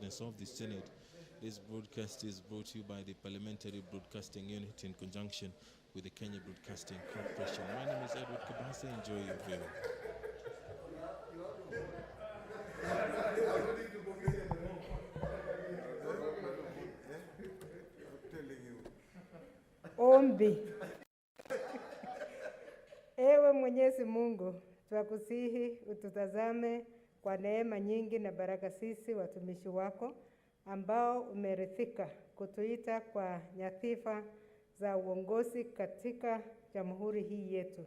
business of the Senate. This broadcast is brought to you by the Parliamentary Broadcasting Unit in conjunction with the Kenya Broadcasting Corporation. My name is Edward Kabase. Enjoy your viewing. Ombi. Ewe Mwenyezi Mungu, twakusihi ututazame kwa neema nyingi na baraka sisi watumishi wako ambao umerithika kutuita kwa nyadhifa za uongozi katika jamhuri hii yetu.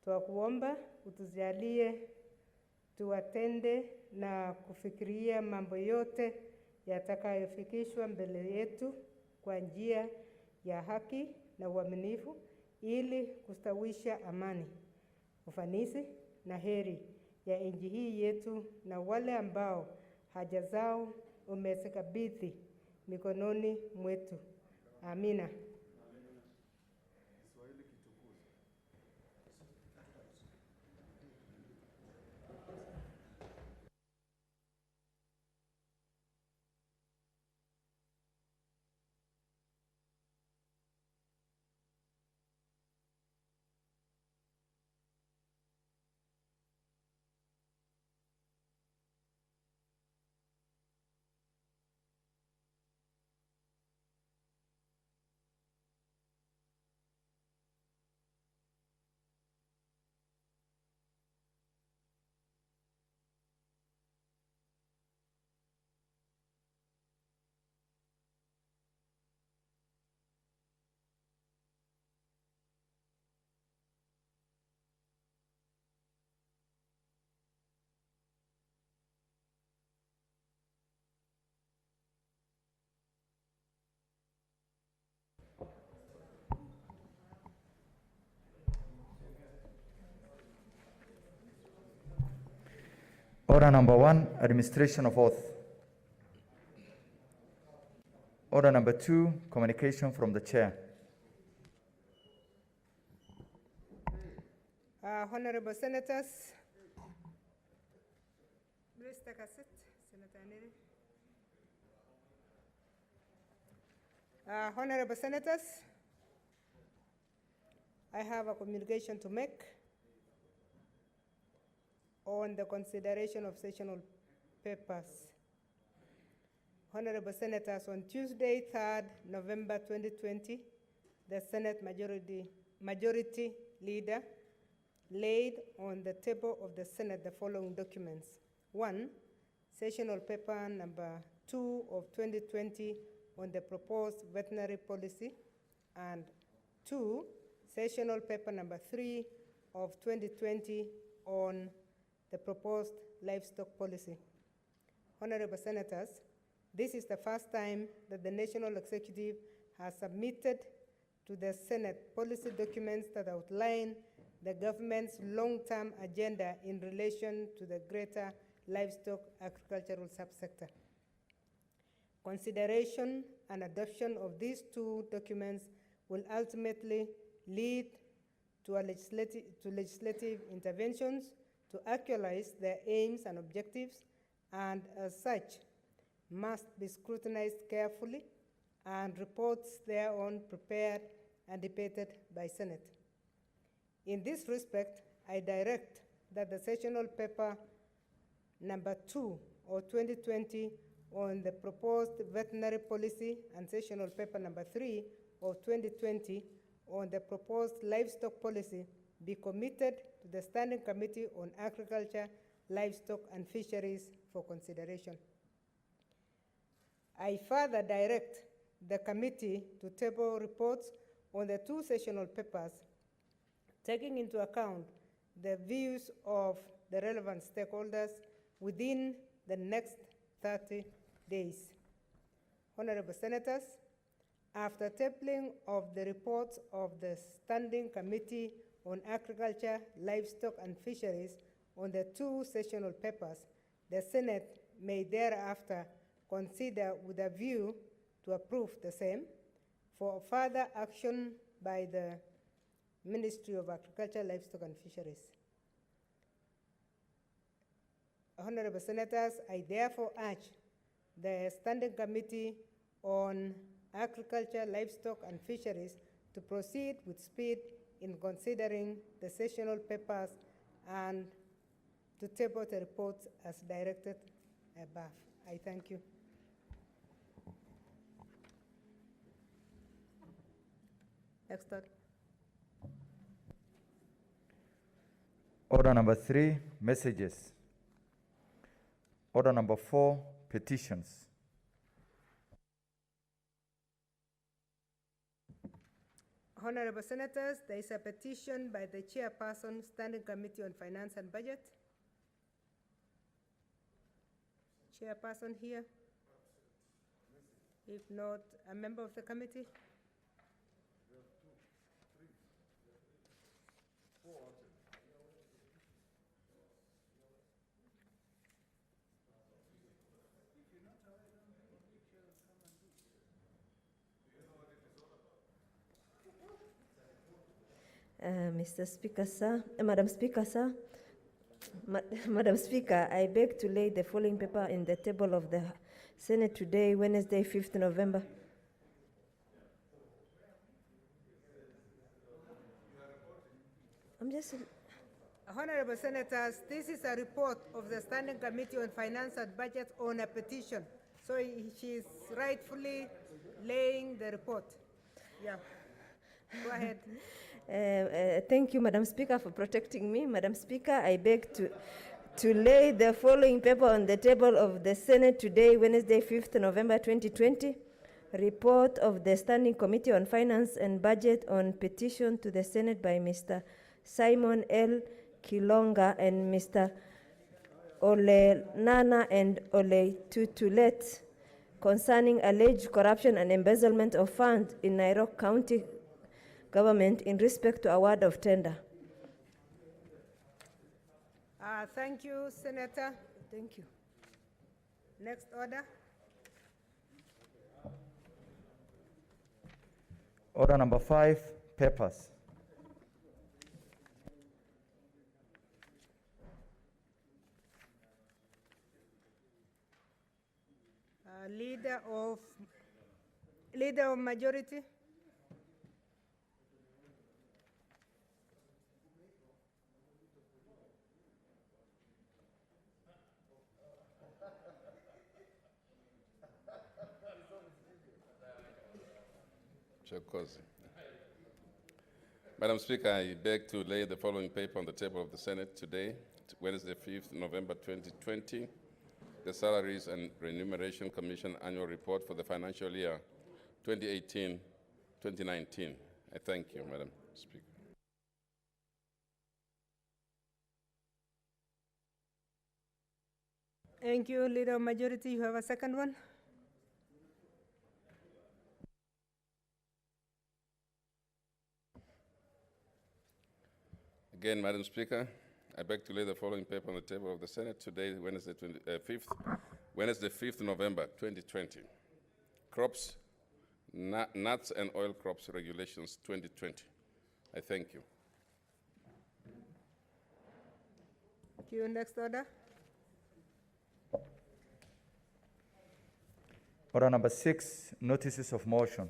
Twakuomba utujalie tuwatende na kufikiria mambo yote yatakayofikishwa mbele yetu kwa njia ya haki na uaminifu ili kustawisha amani, ufanisi na heri ya nchi hii yetu na wale ambao haja zao umezikabidhi mikononi mwetu. Amina. Order number 1, administration of oath. Order number 2, communication from the chair. Honorable Senators, please take a seat. Senator Neri. Honorable Senators, I have a communication to make on the consideration of sessional papers. Honorable Senators, on Tuesday, 3rd November 2020, the Senate Majority Leader laid on the table of the Senate the following documents. 1, sessional paper number 2 of 2020 on the proposed veterinary policy, and 2, sessional paper number 3 of 2020 on the proposed livestock policy. Honorable Senators, this is the first time that the National Executive has submitted to the Senate policy documents that outline the government's long-term agenda in relation to the greater livestock agricultural subsector. Consideration and adoption of these two documents will ultimately lead to legislative interventions to actualize their aims and objectives, and as such, must be scrutinized carefully and reports thereon prepared and debated by Senate. In this respect, I direct that the sessional paper number 2 of 2020 on the proposed veterinary policy and sessional paper number 3 of 2020 on the proposed livestock policy be committed to the Standing Committee on Agriculture, Livestock and Fisheries for consideration. I further direct the committee to table reports on the two sessional papers, taking into account the views of the relevant stakeholders within the next 30 days. Honorable Senators, after tabling of the reports of the Standing Committee on Agriculture, Livestock and Fisheries on the two sessional papers, the Senate may thereafter consider with a view to approve the same for further action by the Ministry of Agriculture, Livestock and Fisheries. Honorable Senators, I therefore urge the Standing Committee on Agriculture, Livestock and Fisheries to proceed with speed in considering the sessional papers and to table the reports as directed above. I thank you. Next thought. Order number 3, messages. Order number 4, petitions. Honorable Senators, there is a petition by the Chairperson, Standing Committee on Finance and Budget. Chairperson here? If not, a member of the committee? Mr. Speaker, sir, Madam Speaker, sir, Madam Speaker, I beg to lay the following paper in the table of the Senate today, Wednesday, 5th November. I'm just... Honorable Senators, this is a report of the Standing Committee on Finance and Budget on a petition. So she is rightfully laying the report. Yeah, go ahead. Thank you, Madam Speaker, for protecting me. Madam Speaker, I beg to lay the following paper on the table of the Senate today, Wednesday, 5th November 2020. Report of the Standing Committee on Finance and Budget on petition to the Senate by Mr. Simon L. Kilonga and Mr. Ole Nana and Ole Tutulet concerning alleged corruption and embezzlement of funds in Nairobi County government in respect to award of tender. Thank you, Senator. Thank you. Next order. Order number 5, papers. Leader of majority. Chokozi. Madam Speaker, I beg to lay the following paper on the table of the Senate today, Wednesday, 5th November 2020, the Salaries and Remuneration Commission Annual Report for the financial year 2018-2019. I thank you, Madam Speaker. Thank you, Leader of Majority. You have a second one? Again, Madam Speaker, I beg to lay the following paper on the table of the Senate today, Wednesday, 5th November 2020. Crops, Nuts and Oil Crops Regulations 2020. I thank you. Thank you. Next order. Order number 6, notices of motion.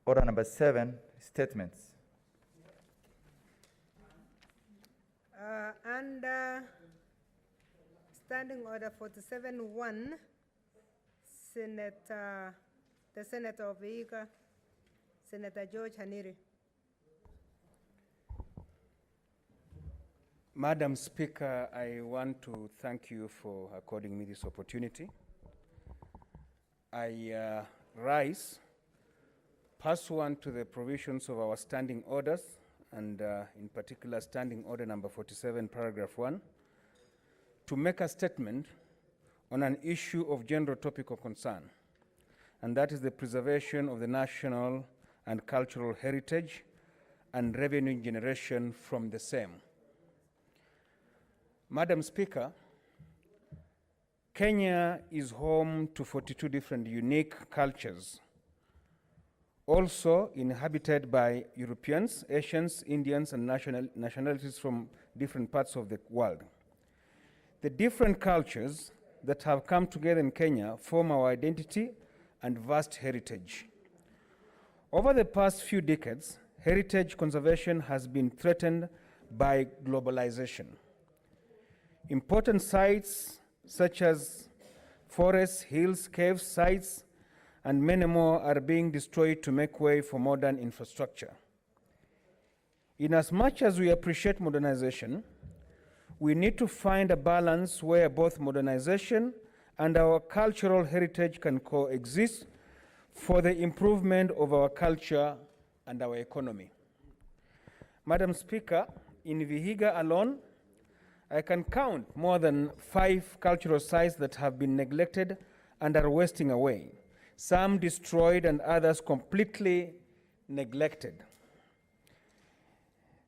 Order number 7, statements. Under Standing Order 47-1, the Senator of Vihiga, Senator George Haniri. Madam Speaker, I want to thank you for according me this opportunity. I rise pursuant to the provisions of our standing orders, and in particular Standing Order number 47, paragraph 1, to make a statement on an issue of general topic of concern, and that is the preservation of the national and cultural heritage and revenue generation from the same. Madam Speaker, Kenya is home to 42 different unique cultures, also inhabited by Europeans, Asians, Indians, and nationalities from different parts of the world. The different cultures that have come together in Kenya form our identity and vast heritage. Over the past few decades, heritage conservation has been threatened by globalization. Important sites such as forests, hills, caves, sites, and many more are being destroyed to make way for modern infrastructure. Inasmuch as we appreciate modernization, we need to find a balance where both modernization and our cultural heritage can coexist for the improvement of our culture and our economy. Madam Speaker, in Vihiga alone, I can count more than 5 cultural sites that have been neglected and are wasting away, some destroyed and others completely neglected.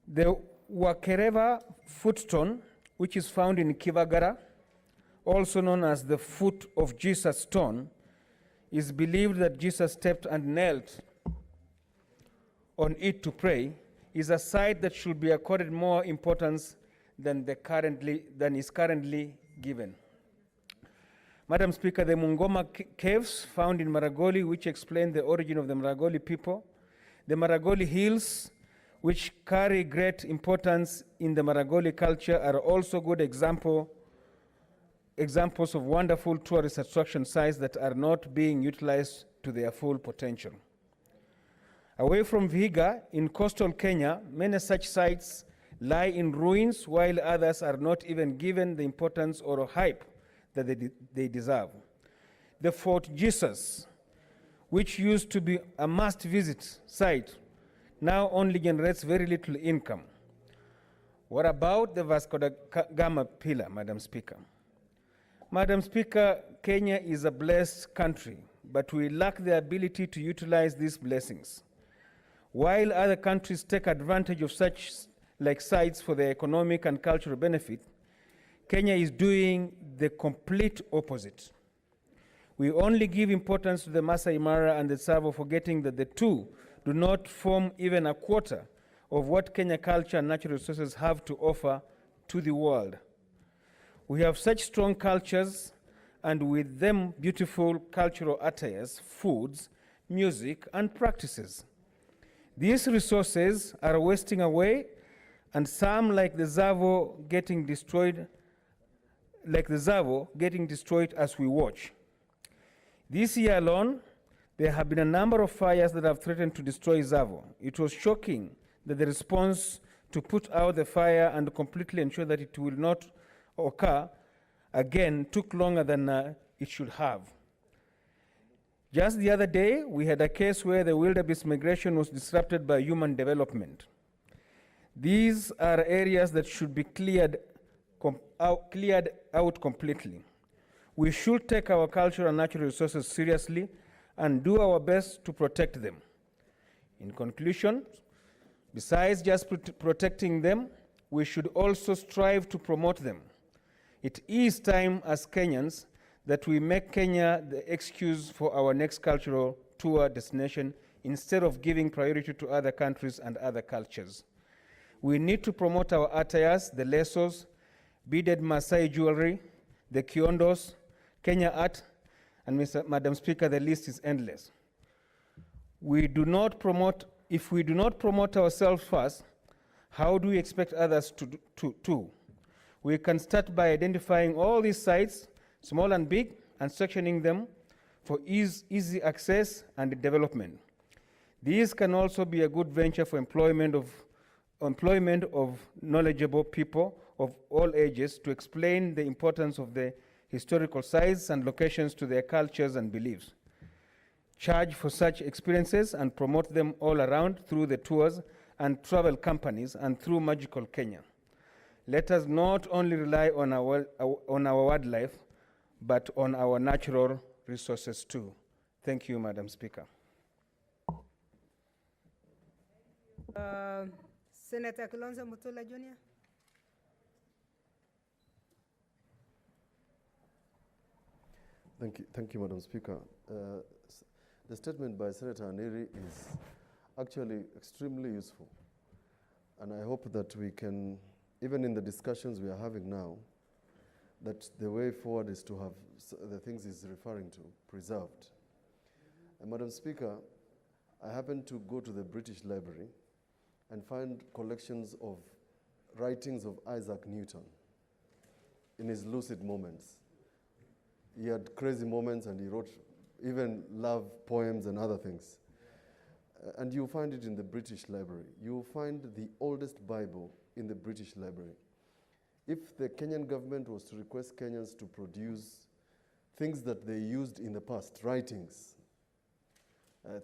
The Wakereva footstone, which is found in Kivagara, also known as the Foot of Jesus stone, is believed that Jesus stepped and knelt on it to pray, is a site that should be accorded more importance than is currently given. Madam Speaker, the Mungoma caves found in Maragoli, which explain the origin of the Maragoli people, the Maragoli hills, which carry great importance in the Maragoli culture, are also good examples of wonderful tourist attraction sites that are not being utilized to their full potential. Away from Vihiga, in coastal Kenya, many such sites lie in ruins, while others are not even given the importance or hype that they deserve. The Fort Jesus, which used to be a must-visit site, now only generates very little income. What about the Vasco da Gama pillar, Madam Speaker? Madam Speaker, Kenya is a blessed country, but we lack the ability to utilize these blessings. While other countries take advantage of such like sites for their economic and cultural benefit, Kenya is doing the complete opposite. We only give importance to the Masai Mara and the Tsavo, forgetting that the two do not form even a quarter of what Kenya culture and natural resources have to offer to the world. We have such strong cultures, and with them beautiful cultural attires, foods, music, and practices. These resources are wasting away, and some, like the Tsavo, getting destroyed as we watch. This year alone, there have been a number of fires that have threatened to destroy Tsavo. It was shocking that the response to put out the fire and completely ensure that it will not occur again took longer than it should have. Just the other day, we had a case where the wildebeest migration was disrupted by human development. These are areas that should be cleared out completely. We should take our cultural and natural resources seriously and do our best to protect them. In conclusion, besides just protecting them, we should also strive to promote them. It is time as Kenyans that we make Kenya the excuse for our next cultural tour destination instead of giving priority to other countries and other cultures. We need to promote our attires, the lesos, beaded Maasai jewelry, the kiondos, Kenya art, and Madam Speaker, the list is endless. If we do not promote ourselves first, how do we expect others to? We can start by identifying all these sites, small and big, and sectioning them for easy access and development. These can also be a good venture for employment of knowledgeable people of all ages to explain the importance of the historical sites and locations to their cultures and beliefs. Charge for such experiences and promote them all around through the tours and travel companies and through Magical Kenya. Let us not only rely on our wildlife, but on our natural resources too. Thank you, Madam Speaker. Senator Kilonzo Mutula Jr. Thank you, Madam Speaker. The statement by Senator Aniri is actually extremely useful, and I hope that we can, even in the discussions we are having now, that the way forward is to have the things he's referring to preserved. And Madam Speaker, I happened to go to the British Library and find collections of writings of Isaac Newton in his lucid moments. He had crazy moments and he wrote even love poems and other things. And you'll find it in the British Library. You'll find the oldest Bible in the British Library. If the Kenyan government was to request Kenyans to produce things that they used in the past, writings,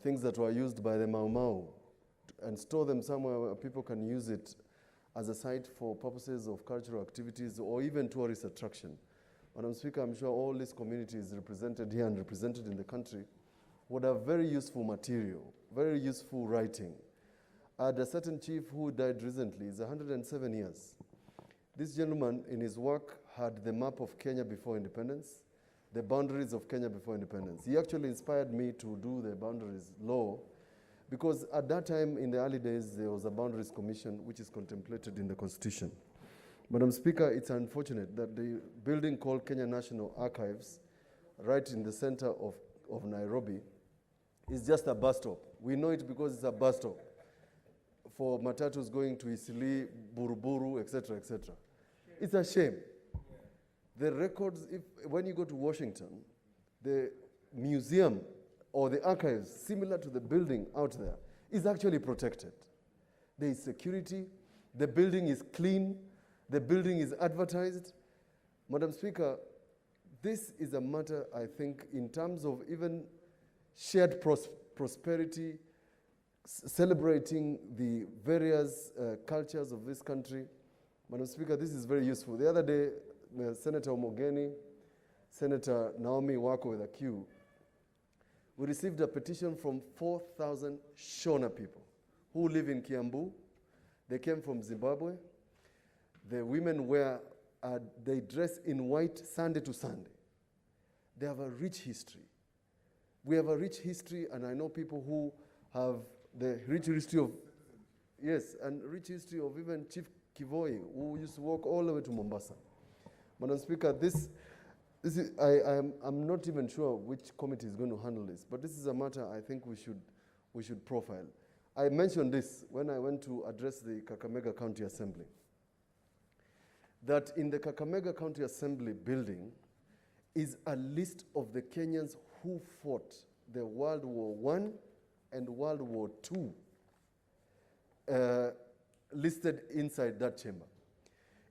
things that were used by the Mau Mau, and store them somewhere where people can use it as a site for purposes of cultural activities or even tourist attraction. Madam Speaker, I'm sure all these communities represented here and represented in the country would have very useful material, very useful writing. I had a certain chief who died recently, he's 107 years. This gentleman in his work had the map of Kenya before independence, the boundaries of Kenya before independence. He actually inspired me to do the boundaries law because at that time in the early days there was a boundaries commission which is contemplated in the constitution. Madam Speaker, it's unfortunate that the building called Kenya National Archives, right in the center of Nairobi, is just a bus stop. We know it because it's a bus stop for matatus going to Isili, Buruburu, etc., etc. It's a shame. The records, when you go to Washington, the museum or the archives, similar to the building out there, is actually protected. There is security, the building is clean, the building is advertised. Madam Speaker, this is a matter, I think, in terms of even shared prosperity, celebrating the various cultures of this country. Madam Speaker, this is very useful. The other day, Senator Omogeni, Senator Naomi Wako with a Q, we received a petition from 4,000 Shona people who live in Kiambu. They came from Zimbabwe. The women they dress in white Sunday to Sunday. They have a rich history. We have a rich history, and I know people who have the rich history of, yes, and rich history of even Chief Kivoi, who used to walk all the way to Mombasa. Madam Speaker, I'm not even sure which committee is going to handle this, but this is a matter I think we should profile. I mentioned this when I went to address the Kakamega County Assembly, that in the Kakamega County Assembly building is a list of the Kenyans who fought the World War I and World War II listed inside that chamber.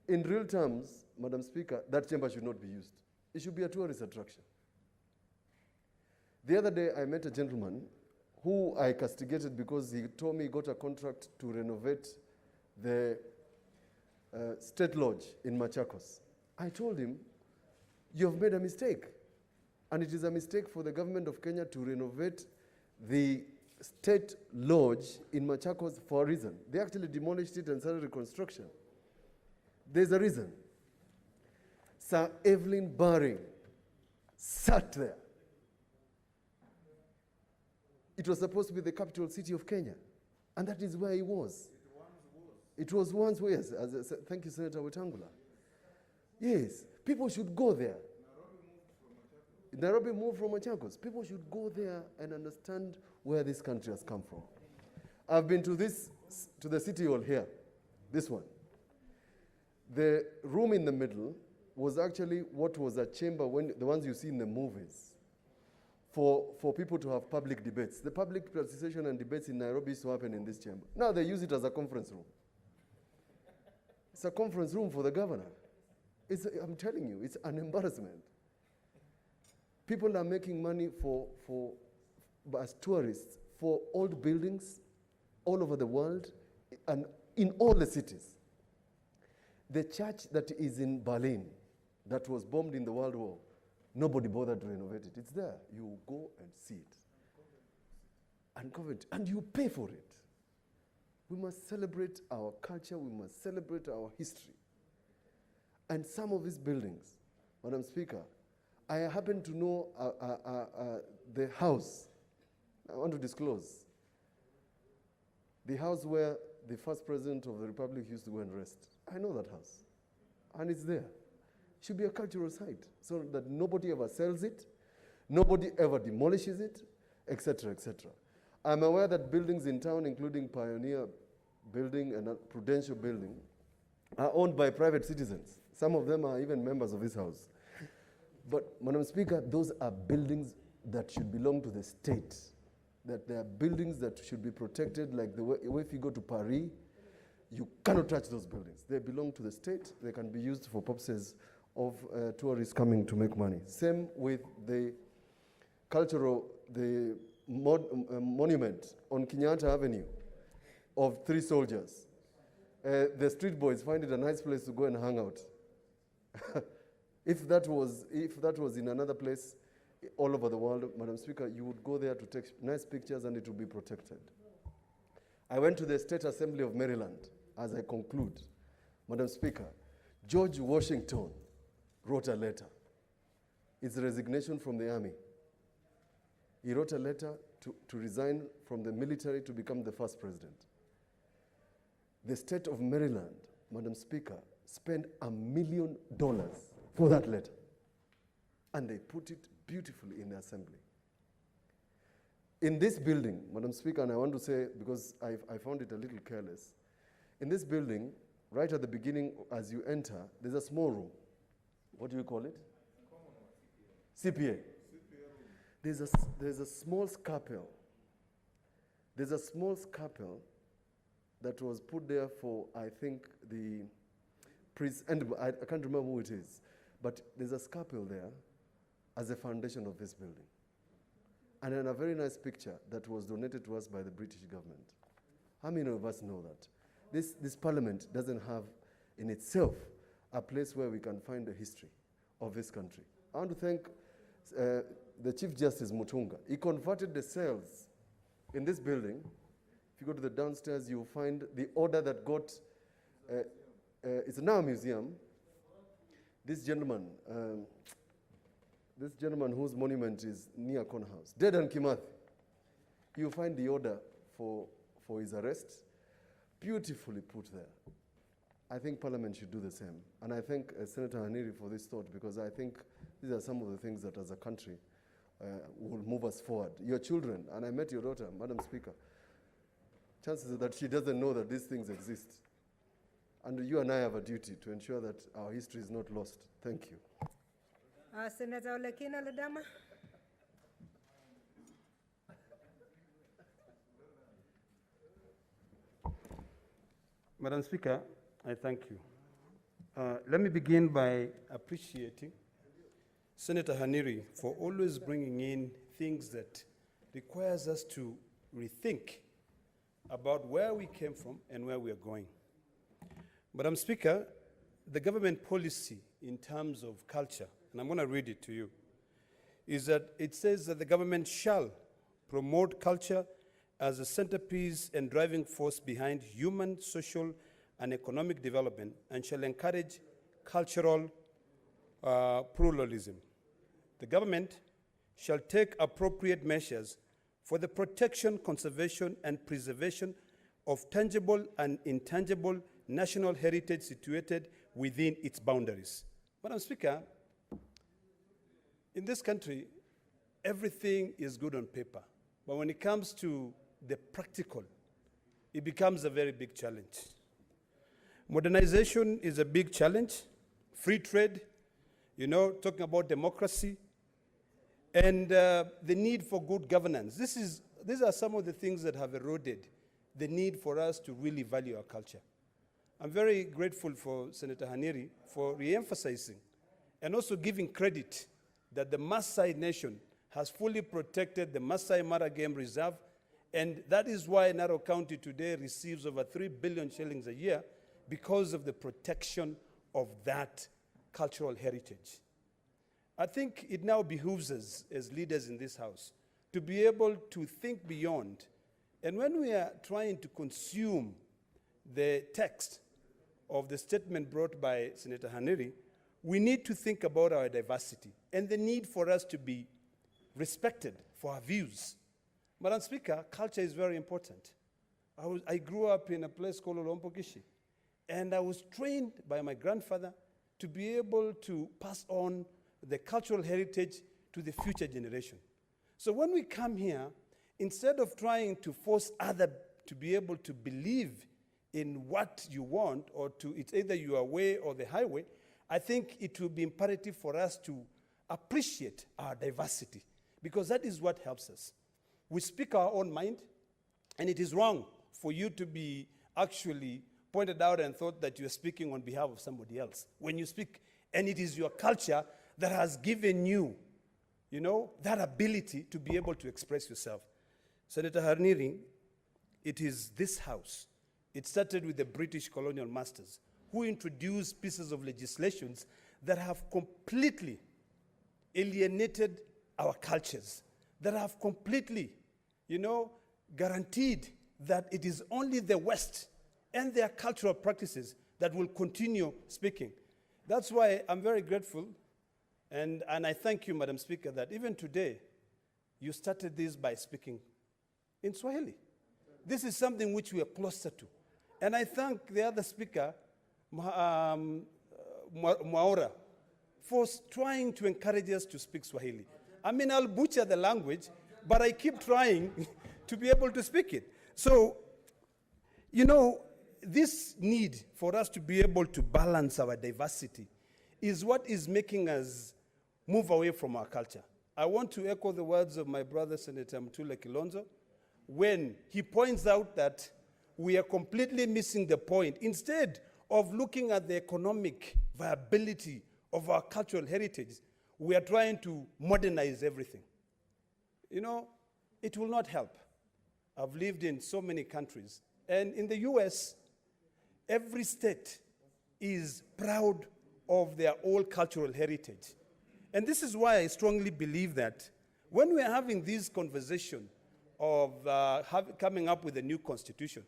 In real terms, Madam Speaker, that chamber should not be used. It should be a tourist attraction. The other day, I met a gentleman who I castigated because he told me he got a contract to renovate the State Lodge in Machakos. I told him, you have made a mistake. And it is a mistake for the government of Kenya to renovate the State Lodge in Machakos for a reason. They actually demolished it and started reconstruction. There's a reason. Sir Evelyn Baring sat there. It was supposed to be the capital city of Kenya, and that is where he was. It was once, yes. Thank you, Senator Wetangula. Yes, people should go there. Nairobi moved from Machakos. People should go there and understand where this country has come from. I've been to the city hall here, this one. The room in the middle was actually what was a chamber, the ones you see in the movies, for people to have public debates. The public participation and debates in Nairobi used to happen in this chamber. Now they use it as a conference room. It's a conference room for the governor. I'm telling you, it's an embarrassment. People are making money as tourists for old buildings all over the world and in all the cities. The church that is in Berlin, that was bombed in the World War, nobody bothered to renovate it. It's there. You go and see it. And Coventry, and you pay for it. We must celebrate our culture. We must celebrate our history. And some of these buildings, Madam Speaker, I happen to know the house. I want to disclose. The house where the first president of the Republic used to go and rest. I know that house. And it's there. should be a cultural site so that nobody ever sells it, nobody ever demolishes it, etc., etc. I'm aware that buildings in town, including Pioneer Building and Prudential Building, are owned by private citizens. Some of them are even members of this house. But, Madam Speaker, those are buildings that should belong to the state, that they are buildings that should be protected, like the way if you go to Paris, you cannot touch those buildings. They belong to the state. They can be used for purposes of tourists coming to make money. Same with the monument on Kenyatta Avenue of 3 soldiers. The street boys find it a nice place to go and hang out. If that was in another place all over the world, Madam Speaker, you would go there to take nice pictures and it would be protected. I went to the State Assembly of Maryland. As I conclude, Madam Speaker, George Washington wrote a letter. It's resignation from the army. He wrote a letter to resign from the military to become the first president. The state of Maryland, Madam Speaker, spent $1 million for that letter. And they put it beautifully in the assembly. In this building, Madam Speaker, and I want to say, because I found it a little careless, in this building, right at the beginning, as you enter, there's a small room. What do you call it? CPA. There's a small scalpel. There's a small scalpel that was put there for, I think, the priest, and I can't remember who it is, but there's a scalpel there as a foundation of this building. And then a very nice picture that was donated to us by the British government. How many of us know that? This parliament doesn't have in itself a place where we can find the history of this country. I want to thank the Chief Justice Mutunga. He converted the cells in this building. If you go to the downstairs, you'll find the order that got, it's now a museum. This gentleman whose monument is near Corner House, Dedan Kimathi, you'll find the order for his arrest, beautifully put there. I think Parliament should do the same. And I thank Senator Haniri for this thought, because I think these are some of the things that as a country will move us forward. Your children, and I met your daughter, Madam Speaker, chances are that she doesn't know that these things exist. And you and I have a duty to ensure that our history is not lost. Thank you. Senator Olekina Ledama. Madam Speaker, I thank you. Let me begin by appreciating Senator Haniri for always bringing in things that requires us to rethink about where we came from and where we are going. Madam Speaker, the government policy in terms of culture, and I'm going to read it to you, is that it says that the government shall promote culture as a centerpiece and driving force behind human, social, and economic development, and shall encourage cultural pluralism. The government shall take appropriate measures for the protection, conservation, and preservation of tangible and intangible national heritage situated within its boundaries. Madam Speaker, in this country, everything is good on paper, but when it comes to the practical, it becomes a very big challenge. Modernization is a big challenge. Free trade, talking about democracy, and the need for good governance. These are some of the things that have eroded the need for us to really value our culture. I'm very grateful for Senator Haniri for re-emphasizing and also giving credit that the Maasai Nation has fully protected the Maasai Mara Game Reserve, and that is why Narok County today receives over 3 billion shillings a year because of the protection of that cultural heritage. I think it now behooves us as leaders in this House to be able to think beyond. And when we are trying to consume the text of the statement brought by Senator Haniri, we need to think about our diversity and the need for us to be respected for our views. Madam Speaker, culture is very important. I grew up in a place called Olompokishi, and I was trained by my grandfather to be able to pass on the cultural heritage to the future generation. So when we come here, instead of trying to force others to be able to believe in what you want, or to, it's either your way or the highway, I think it will be imperative for us to appreciate our diversity, because that is what helps us. We speak our own mind, and it is wrong for you to be actually pointed out and thought that you're speaking on behalf of somebody else. When you speak, and it is your culture that has given you, you know, that ability to be able to express yourself. Senator Harniri, it is this house. It started with the British colonial masters, who introduced pieces of legislations that have completely alienated our cultures, that have completely, you know, guaranteed that it is only the West and their cultural practices that will continue speaking. That's why I'm very grateful, and I thank you, Madam Speaker, that even today, you started this by speaking in Swahili. This is something which we are closer to. And I thank the other speaker, Mwaura, for trying to encourage us to speak Swahili. I mean, I'll butcher the language, but I keep trying to be able to speak it. So, you know, this need for us to be able to balance our diversity is what is making us move away from our culture. I want to echo the words of my brother, Senator Mtula Kilonzo, when he points out that we are completely missing the point. Instead of looking at the economic viability of our cultural heritage, we are trying to modernize everything. You know, it will not help. I've lived in so many countries, and in the US, every state is proud of their old cultural heritage. And this is why I strongly believe that when we are having this conversation of coming up with a new constitution,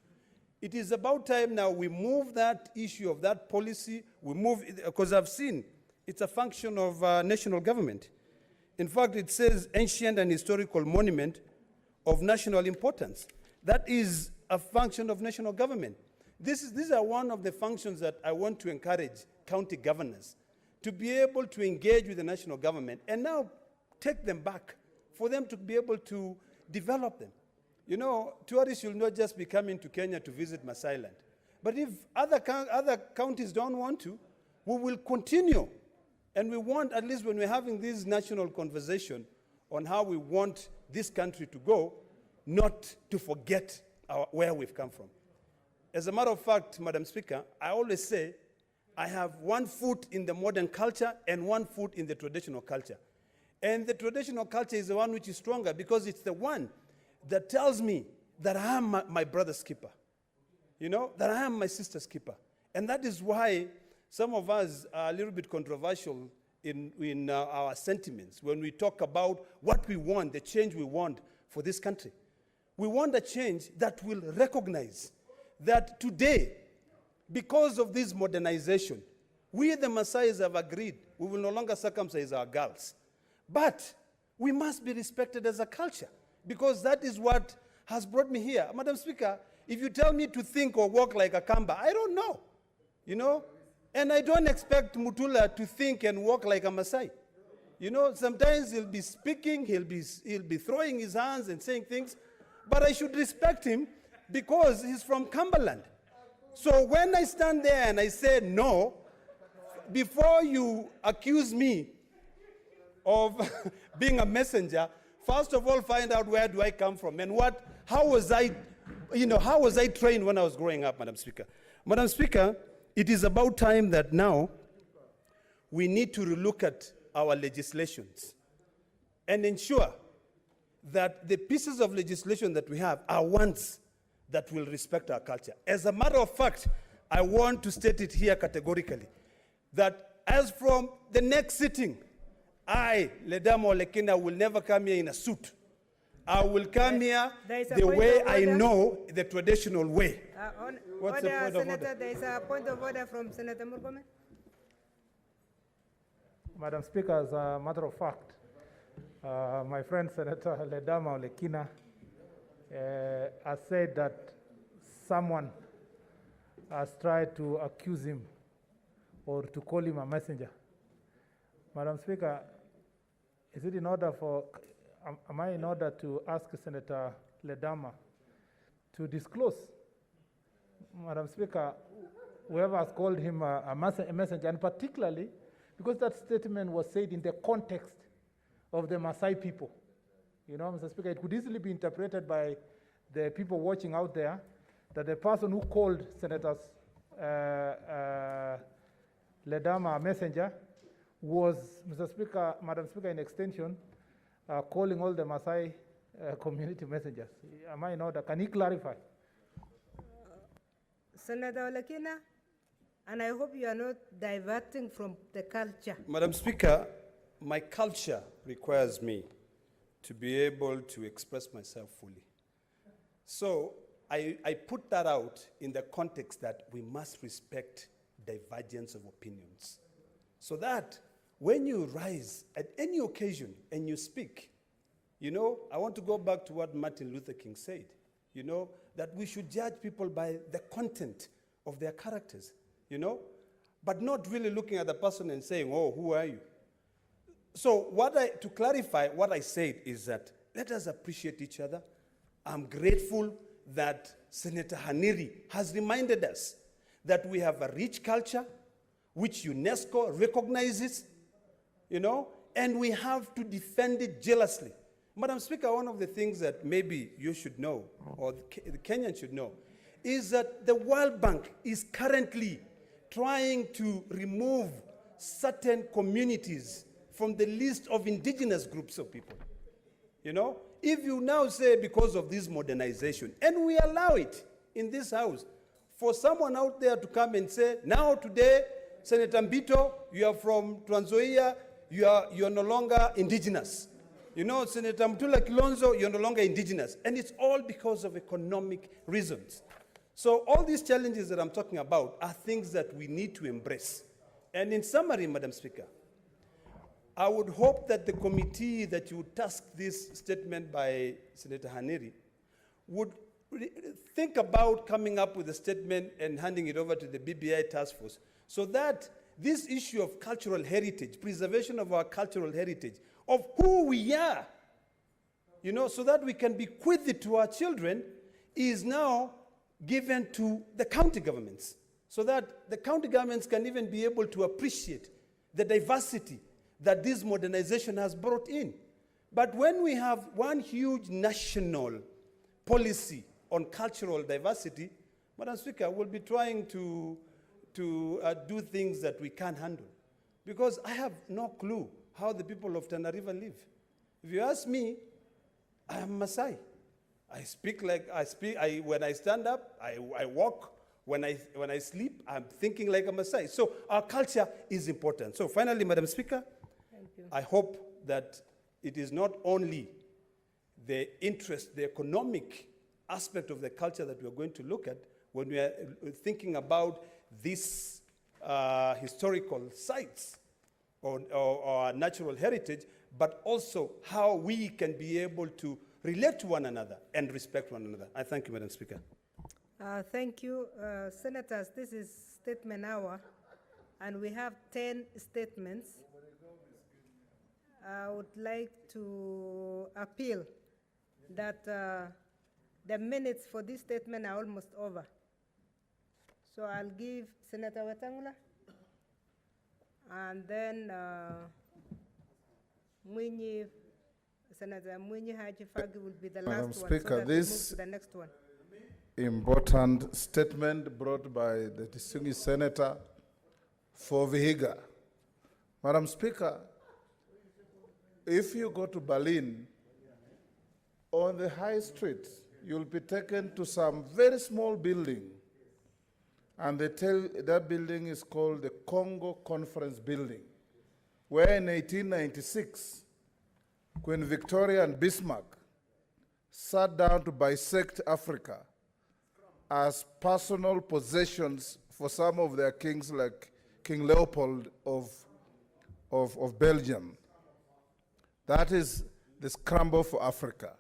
it is about time now we move that issue of that policy, we move, because I've seen it's a function of national government. In fact, it says ancient and historical monument of national importance. That is a function of national government. These are one of the functions that I want to encourage county governors to be able to engage with the national government and now take them back for them to be able to develop them. You know, tourists will not just be coming to Kenya to visit Maasai Land. But if other counties don't want to, we will continue. And we want, at least when we're having this national conversation on how we want this country to go, not to forget where we've come from. As a matter of fact, Madam Speaker, I always say I have one foot in the modern culture and one foot in the traditional culture. And the traditional culture is the one which is stronger because it's the one that tells me that I am my brother's keeper, you know, that I am my sister's keeper. And that is why some of us are a little bit controversial in our sentiments when we talk about what we want, the change we want for this country. We want a change that will recognize that today, because of this modernization, we the Maasais have agreed we will no longer circumcise our girls. But we must be respected as a culture, because that is what has brought me here. Madam Speaker, if you tell me to think or walk like a Kamba, I don't know, you know? And I don't expect Mutula to think and walk like a Maasai. You know, sometimes he'll be speaking, he'll be throwing his hands and saying things, but I should respect him because he's from Cumberland. So when I stand there and I say no, before you accuse me of being a messenger, first of all, find out where do I come from and how was I trained when I was growing up, Madam Speaker. Madam Speaker, it is about time that now we need to relook at our legislations and ensure that the pieces of legislation that we have are ones that will respect our culture. As a matter of fact, I want to state it here categorically, that as from the next sitting, I, Ledamo Lekina, will never come here in a suit. I will come here the way I know, the traditional way. What's the point of order? There is a point of order from Senator Murkomen. Madam Speaker, as a matter of fact, my friend Senator Ledama Olekina has said that someone has tried to accuse him or to call him a messenger. Madam Speaker, is it in order for, am I in order to ask Senator Ledama to disclose, Madam Speaker, whoever has called him a messenger, and particularly because that statement was said in the context of the Maasai people. You know, Mr. Speaker, it could easily be interpreted by the people watching out there that the person who called Senator Ledama a messenger was, Mr. Speaker, Madam Speaker, in extension, calling all the Maasai community messengers. Am I in order? Can he clarify? Senator Olekina, and I hope you are not diverting from the culture. Madam Speaker, my culture requires me to be able to express myself fully. So I put that out in the context that we must respect divergence of opinions. So that when you rise at any occasion and you speak, you know, I want to go back to what Martin Luther King said, you know, that we should judge people by the content of their characters, you know, but not really looking at the person and saying, oh, who are you? So to clarify, what I said is that let us appreciate each other. I'm grateful that Senator Haniri has reminded us that we have a rich culture, which UNESCO recognizes, you know, and we have to defend it jealously. Madam Speaker, one of the things that maybe you should know, or the Kenyans should know, is that the World Bank is currently trying to remove certain communities from the list of indigenous groups of people. You know, if you now say because of this modernization, and we allow it in this house, for someone out there to come and say, now today, Senator Mbito, you are from Trans Nzoia, you are no longer indigenous. You know, Senator Mtula Kilonzo, you're no longer indigenous. And it's all because of economic reasons. So all these challenges that I'm talking about are things that we need to embrace. And in summary, Madam Speaker, I would hope that the committee that you task this statement by Senator Haniri would think about coming up with a statement and handing it over to the BBI task force so that this issue of cultural heritage, preservation of our cultural heritage, of who we are, you know, so that we can bequeath it to our children, is now given to the county governments, so that the county governments can even be able to appreciate the diversity that this modernization has brought in. But when we have one huge national policy on cultural diversity, Madam Speaker, we'll be trying to do things that we can't handle. Because I have no clue how the people of Tana River live. If you ask me, I am Maasai. When I stand up, I walk. When I sleep, I'm thinking like a Maasai. So our culture is important. So finally, Madam Speaker, Thank you. I hope that it is not only the interest, the economic aspect of the culture that we're going to look at when we are thinking about these historical sites or our natural heritage, but also how we can be able to relate to one another and respect one another. I thank you, Madam Speaker. Thank you. Senators, this is statement hour, and we have 10 statements. I would like to appeal that the minutes for this statement are almost over. So I'll give Senator Wetangula, and then Senator Mwinyi Haji Fagi will be the Madam last Speaker, one, so that we this move to the next one. Important statement brought by the distinguished Senator for Vihiga. Madam Speaker, if you go to Berlin, on the high street, you'll be taken to some very small building, and they tell that building is called the Congo Conference Building, where in 1896, Queen Victoria and Bismarck sat down to bisect Africa as personal possessions for some of their kings, like King Leopold of Belgium. That is the scramble for Africa.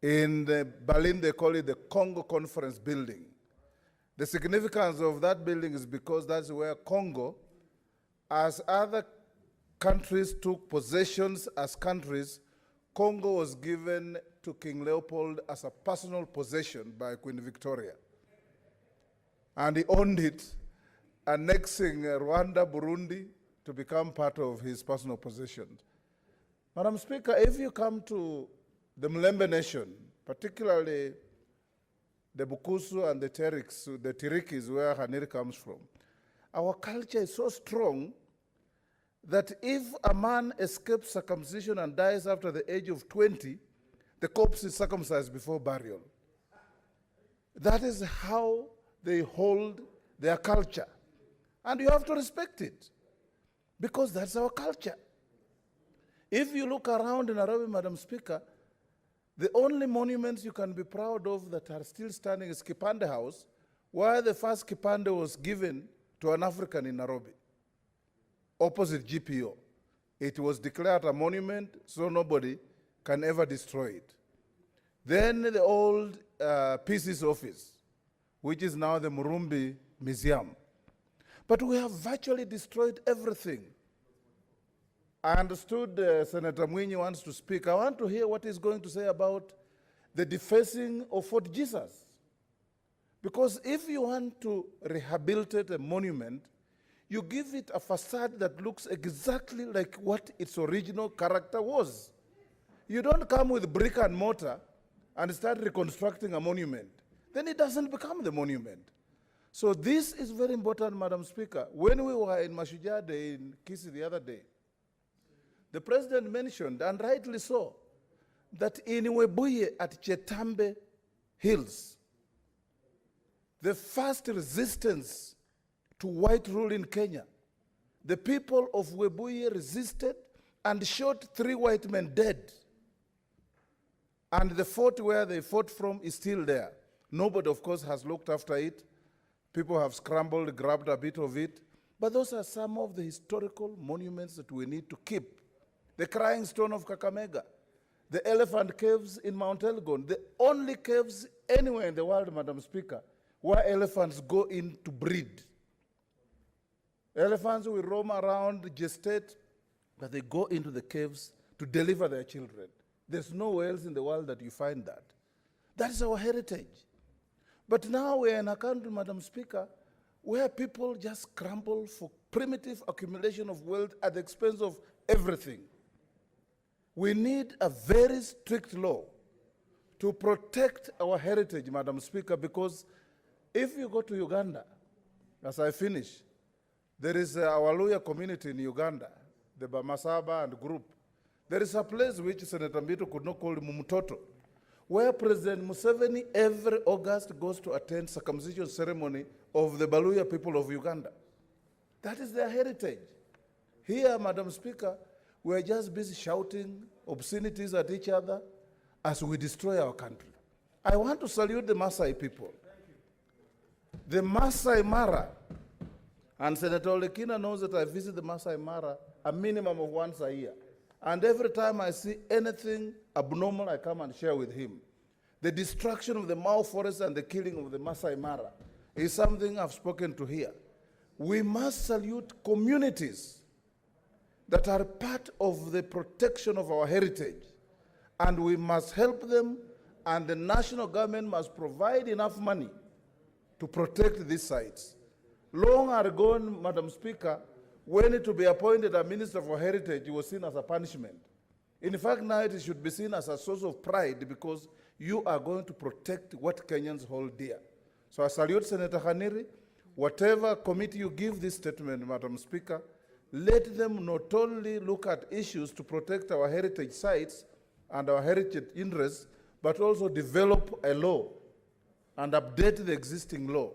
In Berlin, they call it the Congo Conference Building. The significance of that building is because that's where Congo as other countries took possessions as countries, Congo was given to King Leopold as a personal possession by Queen Victoria. And he owned it, annexing Rwanda, Burundi to become part of his personal possessions. Madam Speaker, if you come to the Mlembe Nation, particularly the Bukusu and the Tirikis, where Haniri comes from, our culture is so strong that if a man escapes circumcision and dies after the age of 20, the corpse is circumcised before burial. That is how they hold their culture. And you have to respect it, because that's our culture. If you look around in Nairobi, Madam Speaker, the only monuments you can be proud of that are still standing is Kipande House, where the first Kipande was given to an African in Nairobi, opposite GPO. It was declared a monument, so nobody can ever destroy it. Then the old PC's office, which is now the Murumbi Museum. But we have virtually destroyed everything. I understood Senator Mwinyi wants to speak. I want to hear what he's going to say about the defacing of Fort Jesus. Because if you want to rehabilitate a monument, you give it a facade that looks exactly like what its original character was. You don't come with brick and mortar and start reconstructing a monument. Then it doesn't become the monument. So this is very important, Madam Speaker. When we were in Mashujaa Day in Kisii the other day, the President mentioned, and rightly so, that in Webuye at Chetambe Hills, the first resistance to white rule in Kenya, the people of Webuye resisted and shot 3 white men dead. And the fort where they fought from is still there. Nobody, of course, has looked after it. People have scrambled, grabbed a bit of it. But those are some of the historical monuments that we need to keep. The Crying Stone of Kakamega, the Elephant Caves in Mount Elgon, the only caves anywhere in the world, Madam Speaker, where elephants go in to breed. Elephants will roam around, gestate, but they go into the caves to deliver their children. There's nowhere else in the world that you find that. That is our heritage. But now we're in a country, Madam Speaker, where people just scramble for primitive accumulation of wealth at the expense of everything. We need a very strict law to protect our heritage, Madam Speaker, because if you go to Uganda, as I finish, there is our Luya community in Uganda, the Bamasaba and group. There is a place which Senator Mbito could not call Mumutoto, where President Museveni every August goes to attend circumcision ceremony of the Baluya people of Uganda. That is their heritage. Here, Madam Speaker, we are just busy shouting obscenities at each other as we destroy our country. I want to salute the Maasai people. The Maasai Mara, and Senator Olekina knows that I visit the Maasai Mara a minimum of once a year. And every time I see anything abnormal, I come and share with him. The destruction of the Mau forest and the killing of the Maasai Mara is something I've spoken to here. We must salute communities that are part of the protection of our heritage. And we must help them, and the national government must provide enough money to protect these sites. Long ago, Madam Speaker, when to be appointed a minister for heritage, it was seen as a punishment. In fact, now it should be seen as a source of pride because you are going to protect what Kenyans hold dear. So I salute Senator Haniri. Whatever committee you give this statement, Madam Speaker, let them not only look at issues to protect our heritage sites and our heritage interests, but also develop a law and update the existing law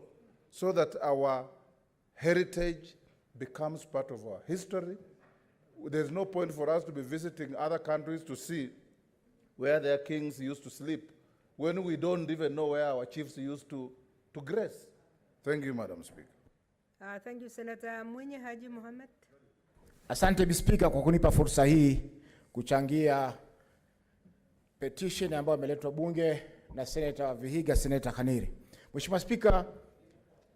so that our heritage becomes part of our history. There's no point for us to be visiting other countries to see where their kings used to sleep when we don't even know where our chiefs used to grace. Thank you, Madam Speaker. Thank you, Senator Mwinyi Haji Mohamed. Asante Bispika kwa kunipa fursa hii kuchangia petition ambayo imeletwa bunge na Senator wa Vihiga, Senator Khaniri. Mheshimiwa Spika,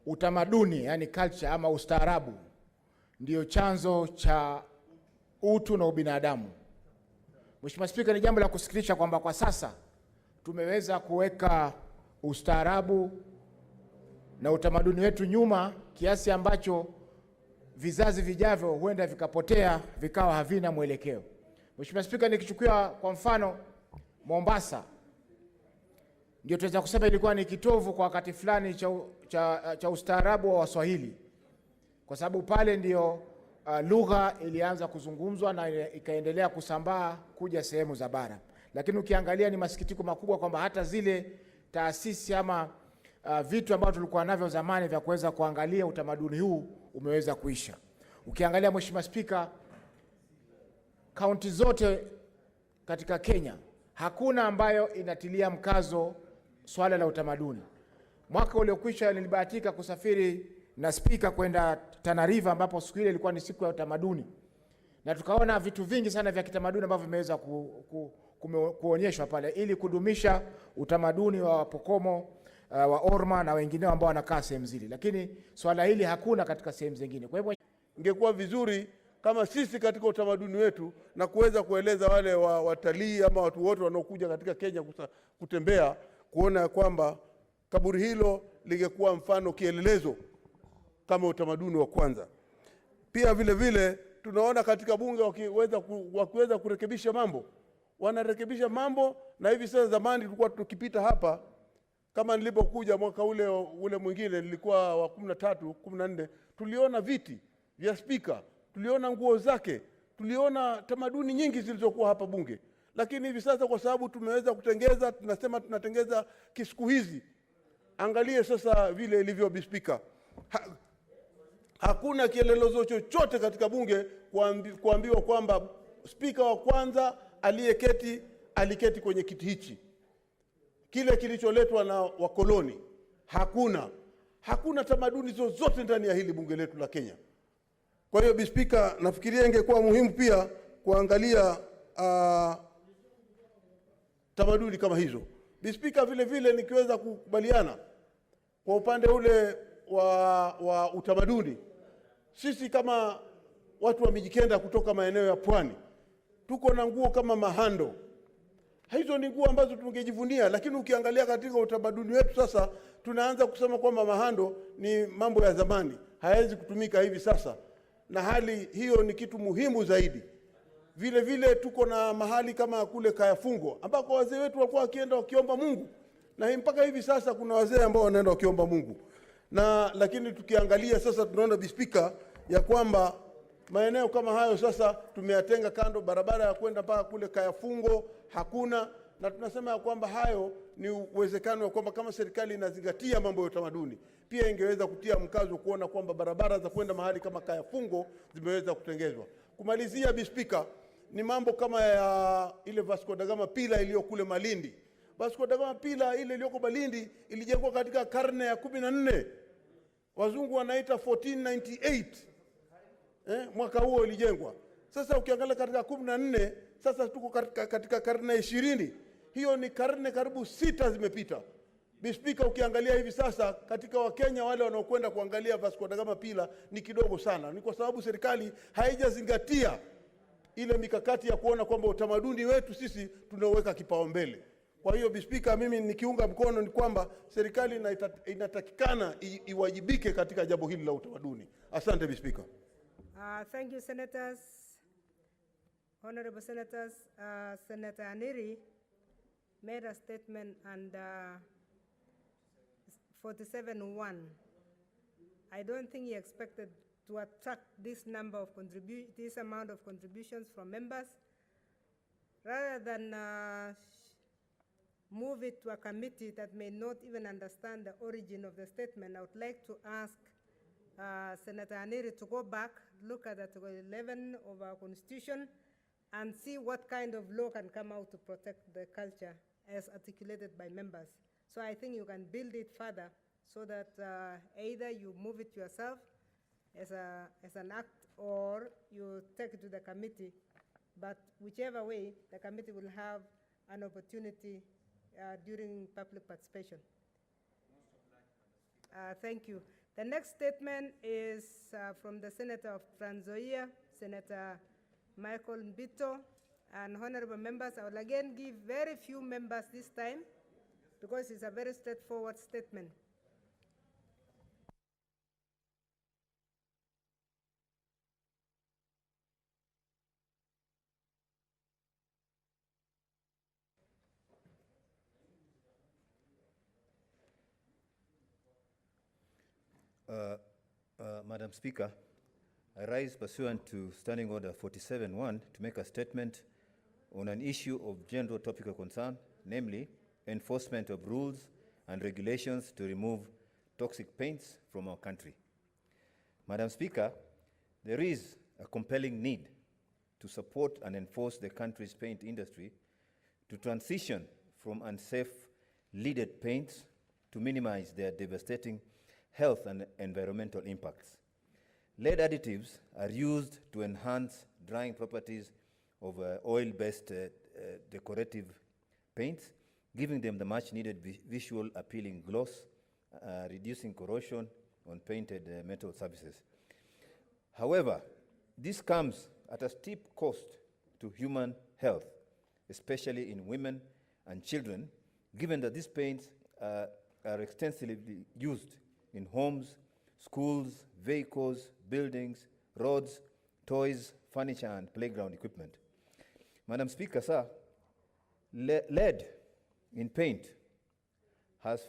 utamaduni yani culture ama ustaarabu ndiyo chanzo cha utu na ubinadamu. Mheshimiwa Spika, ni jambo la kusikitisha kwamba kwa sasa tumeweza kuweka ustaarabu na utamaduni wetu nyuma kiasi ambacho vizazi vijavyo huenda vikapotea vikawa havina mwelekeo. Mheshimiwa Spika, nikichukua kwa mfano Mombasa, ndio tunaweza kusema ilikuwa ni kitovu kwa wakati fulani cha ustaarabu wa Waswahili, kwa sababu pale ndio lugha ilianza kuzungumzwa na ikaendelea kusambaa kuja sehemu za bara. Lakini ukiangalia ni masikitiko makubwa kwamba hata zile taasisi ama vitu ambavyo tulikuwa navyo zamani vya kuweza kuangalia utamaduni huu umeweza kuisha. Ukiangalia Mheshimiwa Spika, kaunti zote katika Kenya hakuna ambayo inatilia mkazo swala la utamaduni. Mwaka uliokwisha nilibahatika kusafiri na Spika kwenda Tana River, ambapo siku ile ilikuwa ni siku ya utamaduni, na tukaona vitu vingi sana vya kitamaduni ambavyo vimeweza kuonyeshwa pale ili kudumisha utamaduni wa Wapokomo, wa Orma na wengineo ambao wanakaa sehemu zile, lakini swala hili hakuna katika sehemu zingine. Kwa hivyo ingekuwa vizuri kama sisi katika utamaduni wetu na kuweza kueleza wale watalii ama watu wote wanaokuja katika Kenya kutembea kuona kwamba kaburi hilo lingekuwa mfano kielelezo kama utamaduni wa kwanza. Pia vile vile tunaona katika bunge wakiweza kurekebisha mambo, wanarekebisha mambo. Na hivi sasa, zamani tulikuwa tukipita hapa, kama nilipokuja mwaka ule mwingine nilikuwa wa 13 14, tuliona viti vya Spika, tuliona nguo zake, tuliona tamaduni nyingi zilizokuwa hapa bunge. Lakini hivi sasa kwa sababu tumeweza kutengeza, tunasema tunatengeza kisiku hizi, angalie sasa vile ilivyo Spika. Hakuna kielelezo chochote katika bunge kuambiwa kwamba Spika wa kwanza aliketi kwenye kiti hichi, kile kilicholetwa na wakoloni. Hakuna tamaduni zozote ndani ya hili bunge letu la Kenya. Kwa hiyo Spika, nafikiria ingekuwa muhimu pia kuangalia tamaduni kama hizo. Spika, vile vile nikiweza kukubaliana kwa upande ule wa utamaduni, sisi kama watu wa Mijikenda kutoka maeneo ya pwani tuko na nguo kama mahando. Hizo ni nguo ambazo tungejivunia, lakini ukiangalia katika utamaduni wetu sasa tunaanza kusema kwamba mahando ni mambo ya zamani, hayawezi kutumika hivi sasa, na hali hiyo ni kitu muhimu zaidi. Vile vile tuko na mahali kama kule Kayafungo ambako wazee wetu walikuwa wakienda wakiomba Mungu, na mpaka hivi sasa kuna wazee ambao wanaenda wakiomba Mungu. Lakini tukiangalia sasa tunaona Spika ya kwamba maeneo kama hayo sasa tumeyatenga kando, barabara ya kwenda mpaka kule Kayafungo hakuna, na tunasema ya kwamba hayo ni uwezekano wa kwamba kama serikali inazingatia mambo ya utamaduni pia ingeweza kutia mkazo kuona kwamba barabara za kwenda mahali kama Kayafungo zimeweza kutengezwa. Kumalizia Spika, ni mambo kama ya ile Vasco da Gama pila iliyo kule Malindi. Vasco da Gama pila ile iliyoko Malindi ilijengwa katika karne ya 14. Wazungu wanaita 1498. Mwaka huo ilijengwa. Sasa ukiangalia katika 14, sasa tuko katika karne ya 20. Hiyo ni karne karibu 6 zimepita. Spika, ukiangalia hivi sasa katika Wakenya wale wanaokwenda kuangalia Vasco da Gama pila ni kidogo sana. Ni kwa sababu serikali haijazingatia ile mikakati ya kuona kwamba utamaduni wetu sisi tunaweka kipaumbele. Kwa hiyo Spika, mimi nikiunga mkono ni kwamba serikali inatakikana iwajibike katika jambo hili la utamaduni. Asante Spika. Thank you, Senators. Honorable Senators, Senator Aniri made a statement under 47.1. I don't think he expected to attract this amount of contributions from members. Rather than move it to a committee that may not even understand the origin of the statement, I would like to ask Senator Aniri to go back, look at Article 11 of our Constitution, and see what kind of law can come out to protect the culture as articulated by members. So I think you can build it further so that either you move it yourself as an act or you take it to the committee. But whichever way, the committee will have an opportunity during public participation. Thank you. The next statement is from the Senator of Trans Nzoia, Senator Michael Mbito. And honorable members, I will again give very few members this time because it's a very straightforward statement. Madam Speaker, I rise pursuant to Standing Order 47-1 to make a statement on an issue of general topical concern, namely enforcement of rules and regulations to remove toxic paints from our country. Madam Speaker, there is a compelling need to support and enforce the country's paint industry to transition from unsafe leaded paints to minimize their devastating health and environmental impacts. Lead additives are used to enhance drying properties of oil-based decorative paints, giving them the much-needed visual appealing gloss, reducing corrosion on painted metal surfaces. However, this comes at a steep cost to human health, especially in women and children, given that these paints are extensively used in homes, schools, vehicles, buildings, roads, toys, furniture, and playground equipment. Madam Speaker, sir, lead in paint was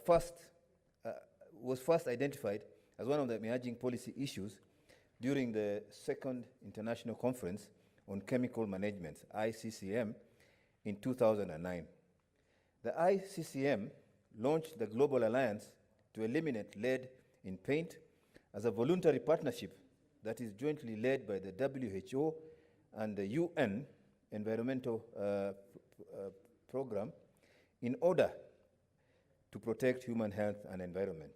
first identified as one of the emerging policy issues during the Second International Conference on Chemical Management, ICCM, in 2009. The ICCM launched the Global Alliance to eliminate lead in paint as a voluntary partnership that is jointly led by the WHO and the UN Environmental Program in order to protect human health and environment.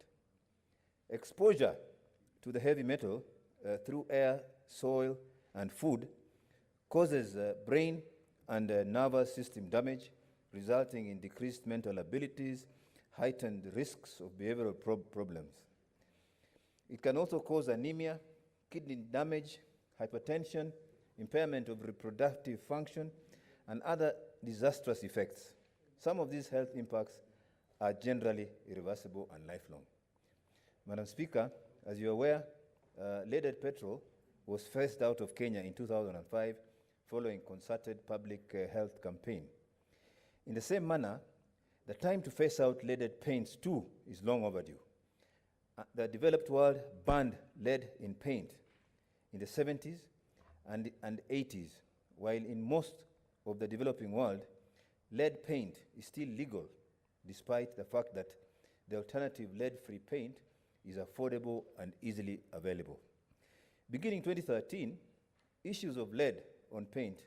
Exposure to the heavy metal through air, soil, and food causes brain and nervous system damage, resulting in decreased mental abilities, heightened risks of behavioral problems. It can also cause anemia, kidney damage, hypertension, impairment of reproductive function, and other disastrous effects. Some of these health impacts are generally irreversible and lifelong. Madam Speaker, as you're aware, leaded petrol was phased out of Kenya in 2005 following concerted public health campaign. In the same manner, the time to phase out leaded paints too is long overdue. The developed world banned lead in paint in the 70s and 80s, while in most of the developing world, lead paint is still legal, despite the fact that the alternative lead-free paint is affordable and easily available. Beginning 2013, issues of lead on paint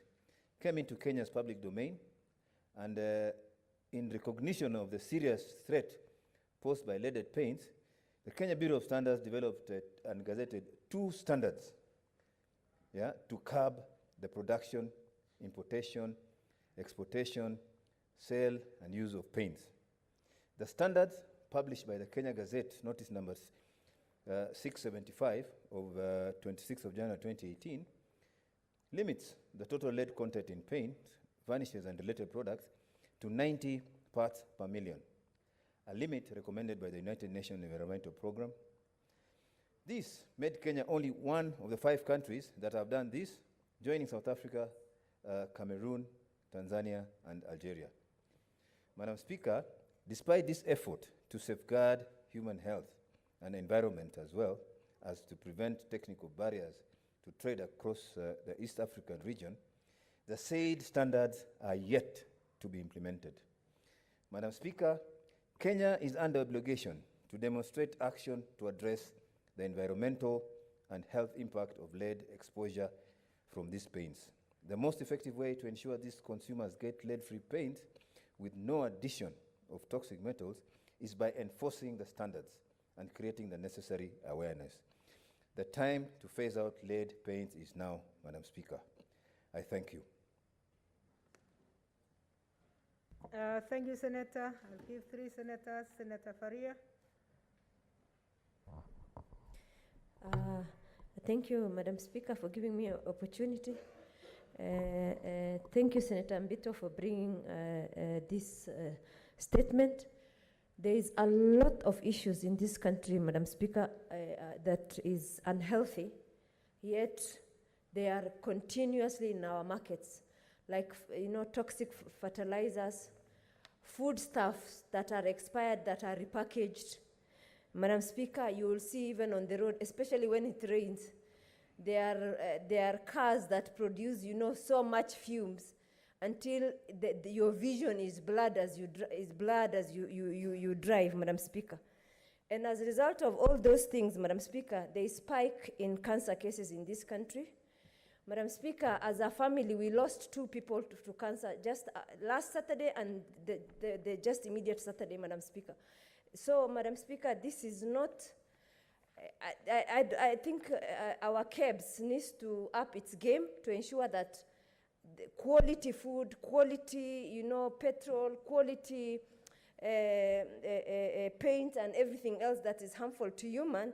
came into Kenya's public domain, and in recognition of the serious threat posed by leaded paints, the Kenya Bureau of Standards developed and gazetted 2 standards to curb the production, importation, exportation, sale, and use of paints. The standards, published by the Kenya Gazette, notice number 675 of 26th of January 2018, limits the total lead content in paint, varnishes, and related products to 90 parts per million, a limit recommended by the United Nations Environmental Program. This made Kenya only one of the 5 countries that have done this, joining South Africa, Cameroon, Tanzania, and Algeria. Madam Speaker, despite this effort to safeguard human health and environment, as well as to prevent technical barriers to trade across the East African region, the said standards are yet to be implemented. Madam Speaker, Kenya is under obligation to demonstrate action to address the environmental and health impact of lead exposure from these paints. The most effective way to ensure these consumers get lead-free paint with no addition of toxic metals is by enforcing the standards and creating the necessary awareness. The time to phase out lead paints is now, Madam Speaker. I thank you. Thank you, Senator. I'll give 3 senators. Senator Faria. Thank you, Madam Speaker, for giving me an opportunity. Thank you, Senator Mbito, for bringing this statement. There is a lot of issues in this country, Madam Speaker, that is unhealthy, yet they are continuously in our markets, like toxic fertilizers, foodstuffs that are expired, that are repackaged. Madam Speaker, you will see even on the road, especially when it rains, there are cars that produce, so much fumes until your vision is blurred as you drive, Madam Speaker. And as a result of all those things, Madam Speaker, there is spike in cancer cases in this country. Madam Speaker, as a family, we lost 2 people to cancer just last Saturday and the just immediate Saturday, Madam Speaker. So, Madam Speaker, this is not, I think our KEBS needs to up its game to ensure that the quality food, quality, petrol, quality paint and everything else that is harmful to human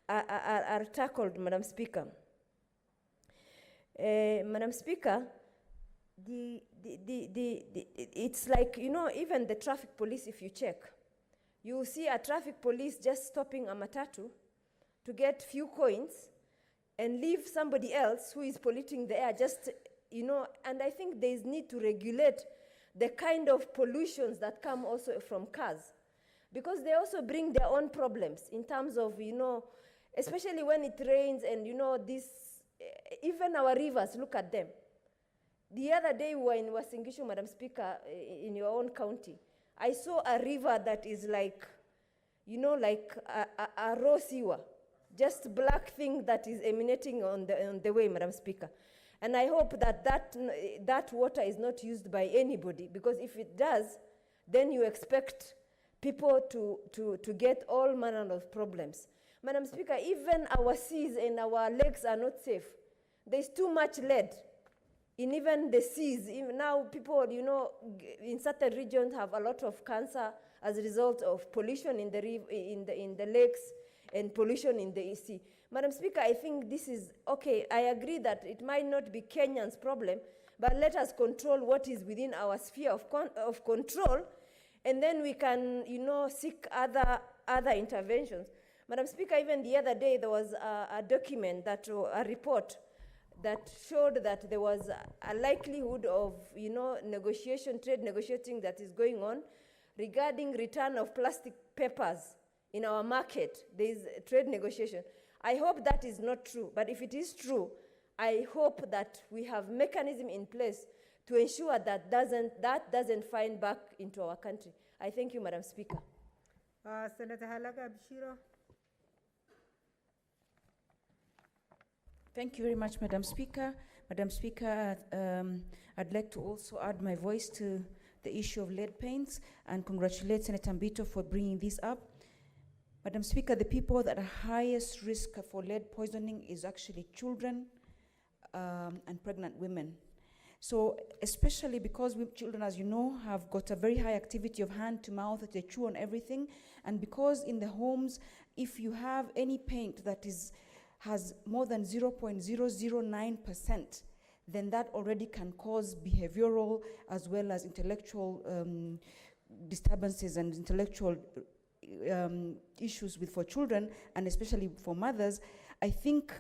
are tackled, Madam Speaker. Madam Speaker, it's like, even the traffic police, if you check, you see a traffic police just stopping a matatu to get few coins and leave somebody else who is polluting the air just, and I think there is need to regulate the kind of pollutions that come also from cars, because they also bring their own problems in terms of, especially when it rains and, even our rivers, look at them. The other day we were in Wasingishu, Madam Speaker, in your own county. I saw a river that is like, like a raw sewer, just black thing that is emanating on the way, Madam Speaker. And I hope that water is not used by anybody, because if it does, then you expect people to get all manner of problems. Madam Speaker, even our seas and our lakes are not safe. There's too much lead in even the seas. Even now people, in certain regions have a lot of cancer as a result of pollution in the lakes and pollution in the sea. Madam Speaker, I think this is, okay, I agree that it might not be Kenyan's problem, but let us control what is within our sphere of control, and then we can, seek other interventions. Madam Speaker, even the other day there was a document, a report that showed that there was a likelihood of, trade negotiating that is going on regarding return of plastic papers in our market. There is trade negotiation. I hope that is not true, but if it is true, I hope that we have mechanism in place to ensure that doesn't find back into our country. I thank you, Madam Speaker. Senator Halaga Abshiro. Thank you very much, Madam Speaker. Madam Speaker, I'd like to also add my voice to the issue of lead paints and congratulate Senator Mbito for bringing this up. Madam Speaker, the people that are highest risk for lead poisoning is actually children and pregnant women. So especially because children, as you know, have got a very high activity of hand to mouth, they chew on everything, and because in the homes, if you have any paint that has more than 0.009%, then that already can cause behavioral as well as intellectual disturbances and intellectual issues for children, and especially for mothers. I think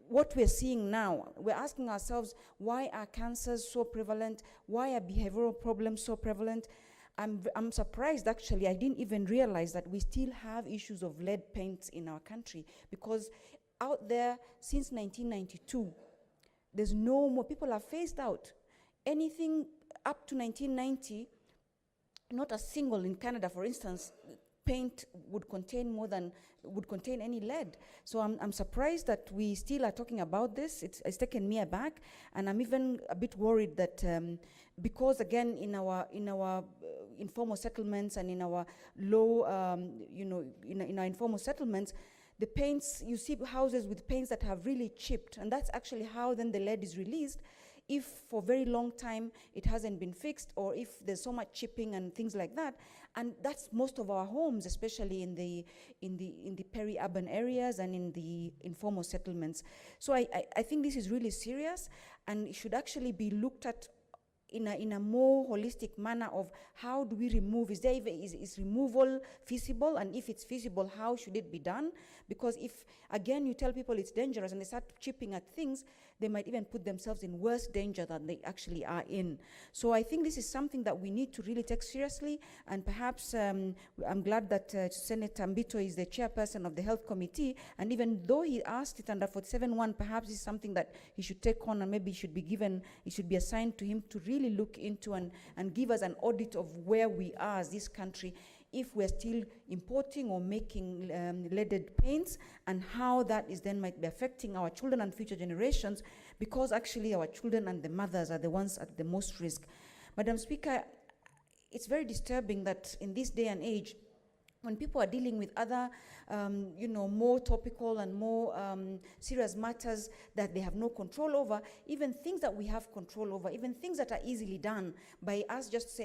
what we're seeing now, we're asking ourselves, why are cancers so prevalent? Why are behavioral problems so prevalent? I'm surprised, actually. I didn't even realize that we still have issues of lead paints in our country, because out there since 1992, there's no more. People are phased out. Anything up to 1990, not a single in Canada, for instance, paint would contain any lead. So I'm surprised that we still are talking about this. It's taken me aback, and I'm even a bit worried that because again in our informal settlements and in our low, in our informal settlements, the paints, you see houses with paints that have really chipped, and that's actually how then the lead is released if for a very long time it hasn't been fixed, or if there's so much chipping and things like that. And that's most of our homes, especially in the peri-urban areas and in the informal settlements. So I think this is really serious, and it should actually be looked at in a more holistic manner of how do we remove, is removal feasible, and if it's feasible, how should it be done? Because if, again, you tell people it's dangerous and they start chipping at things, they might even put themselves in worse danger than they actually are in. So I think this is something that we need to really take seriously, and perhaps I'm glad that Senator Mbito is the chairperson of the Health Committee, and even though he asked it under 47.1, perhaps it's something that he should take on, and maybe it should be assigned to him to really look into and give us an audit of where we are as this country, if we're still importing or making leaded paints, and how that is then might be affecting our children and future generations, because actually our children and the mothers are the ones at the most risk. Madam Speaker, it's very disturbing that in this day and age, when people are dealing with other, more topical and more serious matters that they have no control over, even things that we have control over, even things that are easily done by us just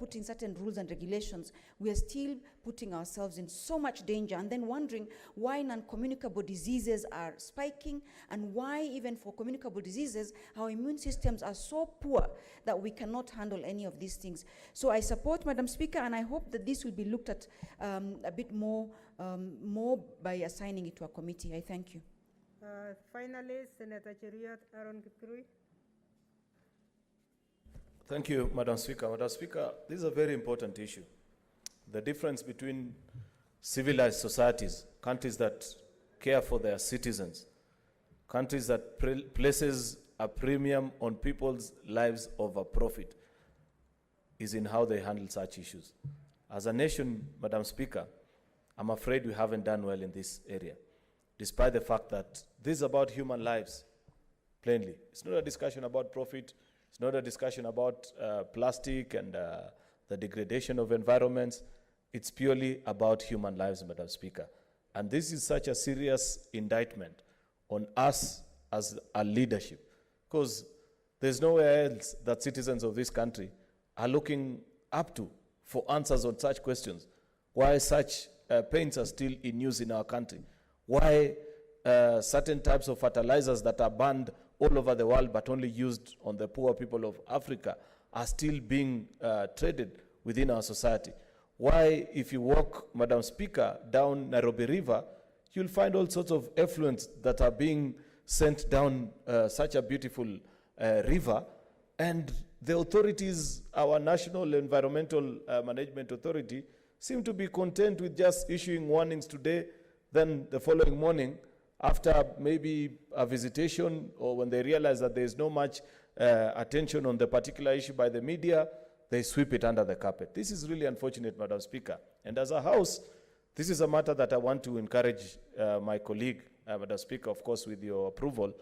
putting certain rules and regulations, we are still putting ourselves in so much danger, and then wondering why non-communicable diseases are spiking, and why even for communicable diseases, our immune systems are so poor that we cannot handle any of these things. So I support, Madam Speaker, and I hope that this will be looked at a bit more by assigning it to a committee. I thank you. Finally, Senator Cheruiyot Aaron Kipkurui. Thank you, Madam Speaker. Madam Speaker, this is a very important issue. The difference between civilized societies, countries that care for their citizens, countries that places a premium on people's lives over profit, is in how they handle such issues. As a nation, Madam Speaker, I'm afraid we haven't done well in this area, despite the fact that this is about human lives, plainly. It's not a discussion about profit. It's not a discussion about plastic and the degradation of environments. It's purely about human lives, Madam Speaker. And this is such a serious indictment on us as a leadership, because there's nowhere else that citizens of this country are looking up to for answers on such questions. Why such paints are still in use in our country? Why certain types of fertilizers that are banned all over the world but only used on the poor people of Africa are still being traded within our society? Why, if you walk, Madam Speaker, down Nairobi River, you'll find all sorts of effluents that are being sent down such a beautiful river, and the authorities, our National Environmental Management Authority, seem to be content with just issuing warnings today, then the following morning, after maybe a visitation, or when they realize that there is no much attention on the particular issue by the media, they sweep it under the carpet. This is really unfortunate, Madam Speaker. And as a House, this is a matter that I want to encourage my colleague, Madam Speaker, of course, with your approval,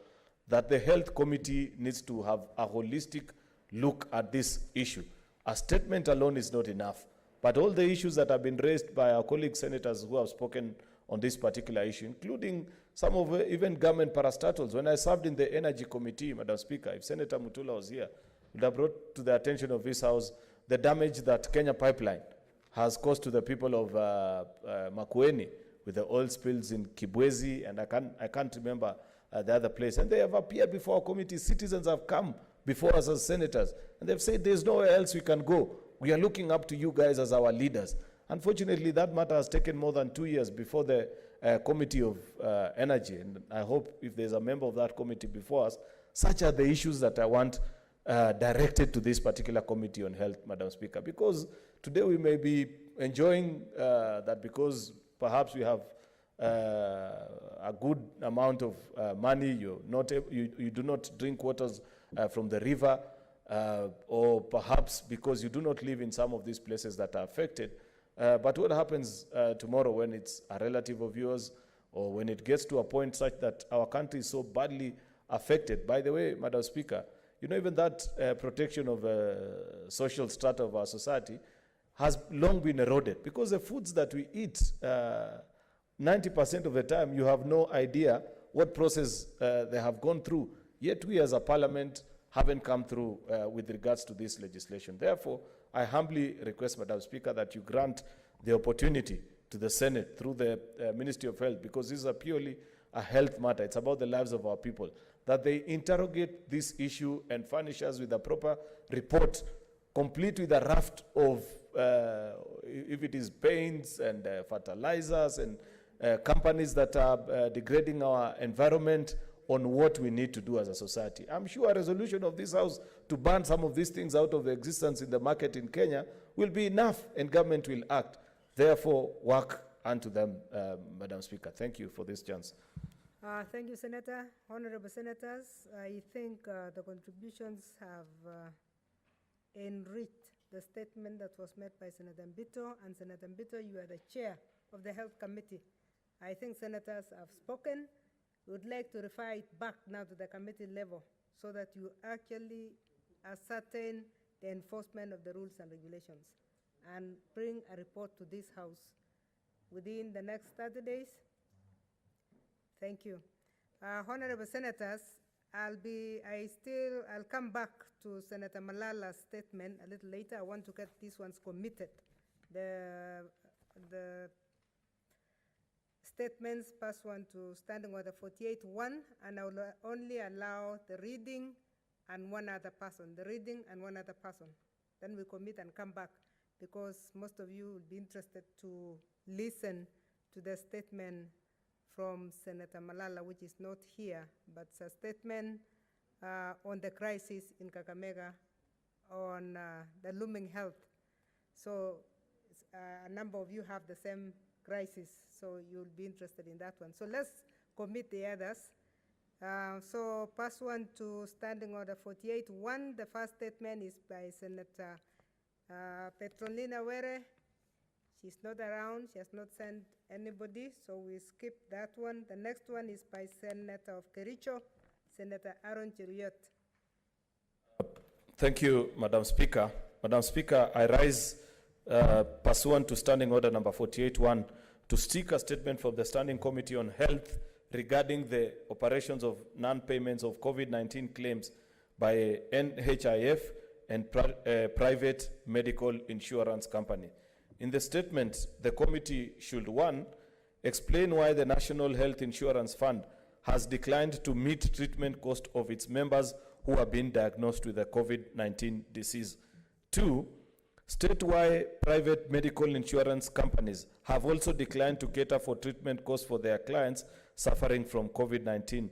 that the Health Committee needs to have a holistic look at this issue. A statement alone is not enough, but all the issues that have been raised by our colleague senators who have spoken on this particular issue, including some of even government parastatals. When I served in the Energy Committee, Madam Speaker, if Senator Mutula was here, would have brought to the attention of this House the damage that Kenya Pipeline has caused to the people of Makueni with the oil spills in Kibwezi, and I can't remember the other place. And they have appeared before our committee. Citizens have come before us as senators, and they've said there's nowhere else we can go. We are looking up to you guys as our leaders. Unfortunately, that matter has taken more than 2 years before the Committee of Energy, and I hope if there's a member of that committee before us, such are the issues that I want directed to this particular Committee on Health, Madam Speaker, because today we may be enjoying that because perhaps we have a good amount of money, you do not drink waters from the river, or perhaps because you do not live in some of these places that are affected. But what happens tomorrow when it's a relative of yours, or when it gets to a point such that our country is so badly affected? By the way, Madam Speaker, even that protection of social strata of our society has long been eroded, because the foods that we eat, 90% of the time, you have no idea what process they have gone through. Yet we as a parliament haven't come through with regards to this legislation. Therefore, I humbly request, Madam Speaker, that you grant the opportunity to the Senate through the Ministry of Health, because this is purely a health matter. It's about the lives of our people, that they interrogate this issue and furnish us with a proper report, complete with a raft of, if it is paints and fertilizers and companies that are degrading our environment, on what we need to do as a society. I'm sure a resolution of this House to ban some of these things out of existence in the market in Kenya will be enough, and government will act. Therefore, work unto them, Madam Speaker. Thank you for this chance. Thank you, Senator. Honorable Senators, I think the contributions have enriched the statement that was made by Senator Mbito. And Senator Mbito, you are the chair of the Health Committee. I think senators have spoken. We would like to refer it back now to the committee level so that you actually ascertain the enforcement of the rules and regulations and bring a report to this House within the next 30 days. Thank you. Honorable Senators, I'll come back to Senator Malala's statement a little later. I want to get these ones committed. The statements pursuant to Standing Order 48-1, and I will only allow the reading and one other person. The reading and one other person. Then we commit and come back, because most of you will be interested to listen to the statement from Senator Malala, which is not here, but it's a statement on the crisis in Kakamega, on the looming health. So a number of you have the same crisis, so you'll be interested in that one. So let's commit the others. So pursuant to Standing Order 48-1, the first statement is by Senator Petronila Were. She's not around, she has not sent anybody, so we skip that one. The next one is by Senator of Kericho, Senator Aaron Cheruiyot. Thank you, Madam Speaker. Madam Speaker, I rise pursuant to Standing Order number 48-1 to seek a statement from the Standing Committee on Health regarding the operations of non-payments of COVID-19 claims by NHIF and private medical insurance company. In the statement, the committee should, 1, explain why the National Health Insurance Fund has declined to meet treatment cost of its members who have been diagnosed with the COVID-19 disease. 2, state why private medical insurance companies have also declined to cater for treatment costs for their clients suffering from COVID-19.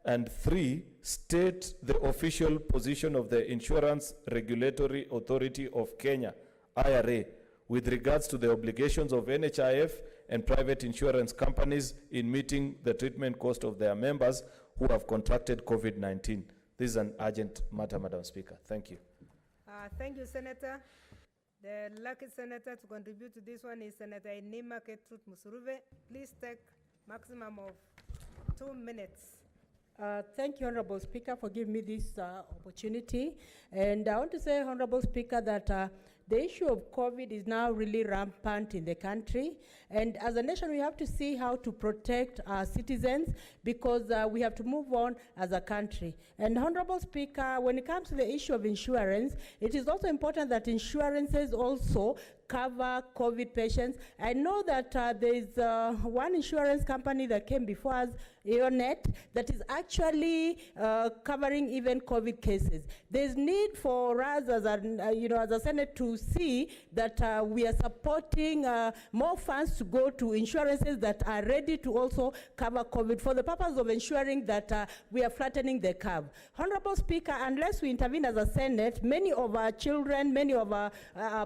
And 3, state the official position of the Insurance Regulatory Authority of Kenya, IRA, with regards to the obligations of NHIF and private insurance companies in meeting the treatment cost of their members who have contracted COVID-19. This is an urgent matter, Madam Speaker. Thank you. Thank you, Senator. The lucky senator to contribute to this one is Senator Inima Ketrut Musuruve. Please take maximum of 2 minutes. Thank you, Honorable Speaker, for giving me this opportunity. And I want to say, Honorable Speaker, that the issue of COVID is now really rampant in the country. And as a nation, we have to see how to protect our citizens, because we have to move on as a country. And Honorable Speaker, when it comes to the issue of insurance, it is also important that insurances also cover COVID patients. I know that there is one insurance company that came before us, Aeonet, that is actually covering even COVID cases. There's need for us as a Senate to see that we are supporting more funds to go to insurances that are ready to also cover COVID for the purpose of ensuring that we are flattening the curve. Honorable Speaker, unless we intervene as a Senate, many of our children, many of our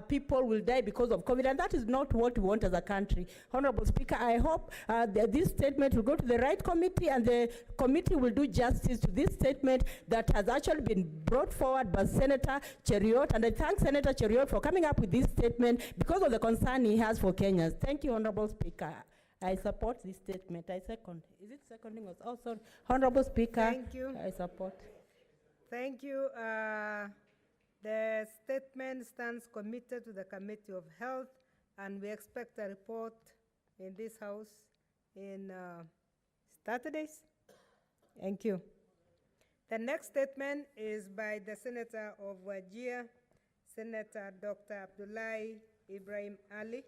people will die because of COVID, and that is not what we want as a country. Honorable Speaker, I hope that this statement will go to the right committee, and the committee will do justice to this statement that has actually been brought forward by Senator Cheruiyot, and I thank Senator Cheruiyot for coming up with this statement because of the concern he has for Kenyans. Thank you, Honorable Speaker. I support this statement. I second. Is it seconding us? Also, Honorable Speaker. Thank you. I support. Thank you. The statement stands committed to the Committee of Health, and we expect a report in this House in 30 days. Thank you. The next statement is by the Senator of Wajir, Senator Dr. Abdullahi Ibrahim Ali.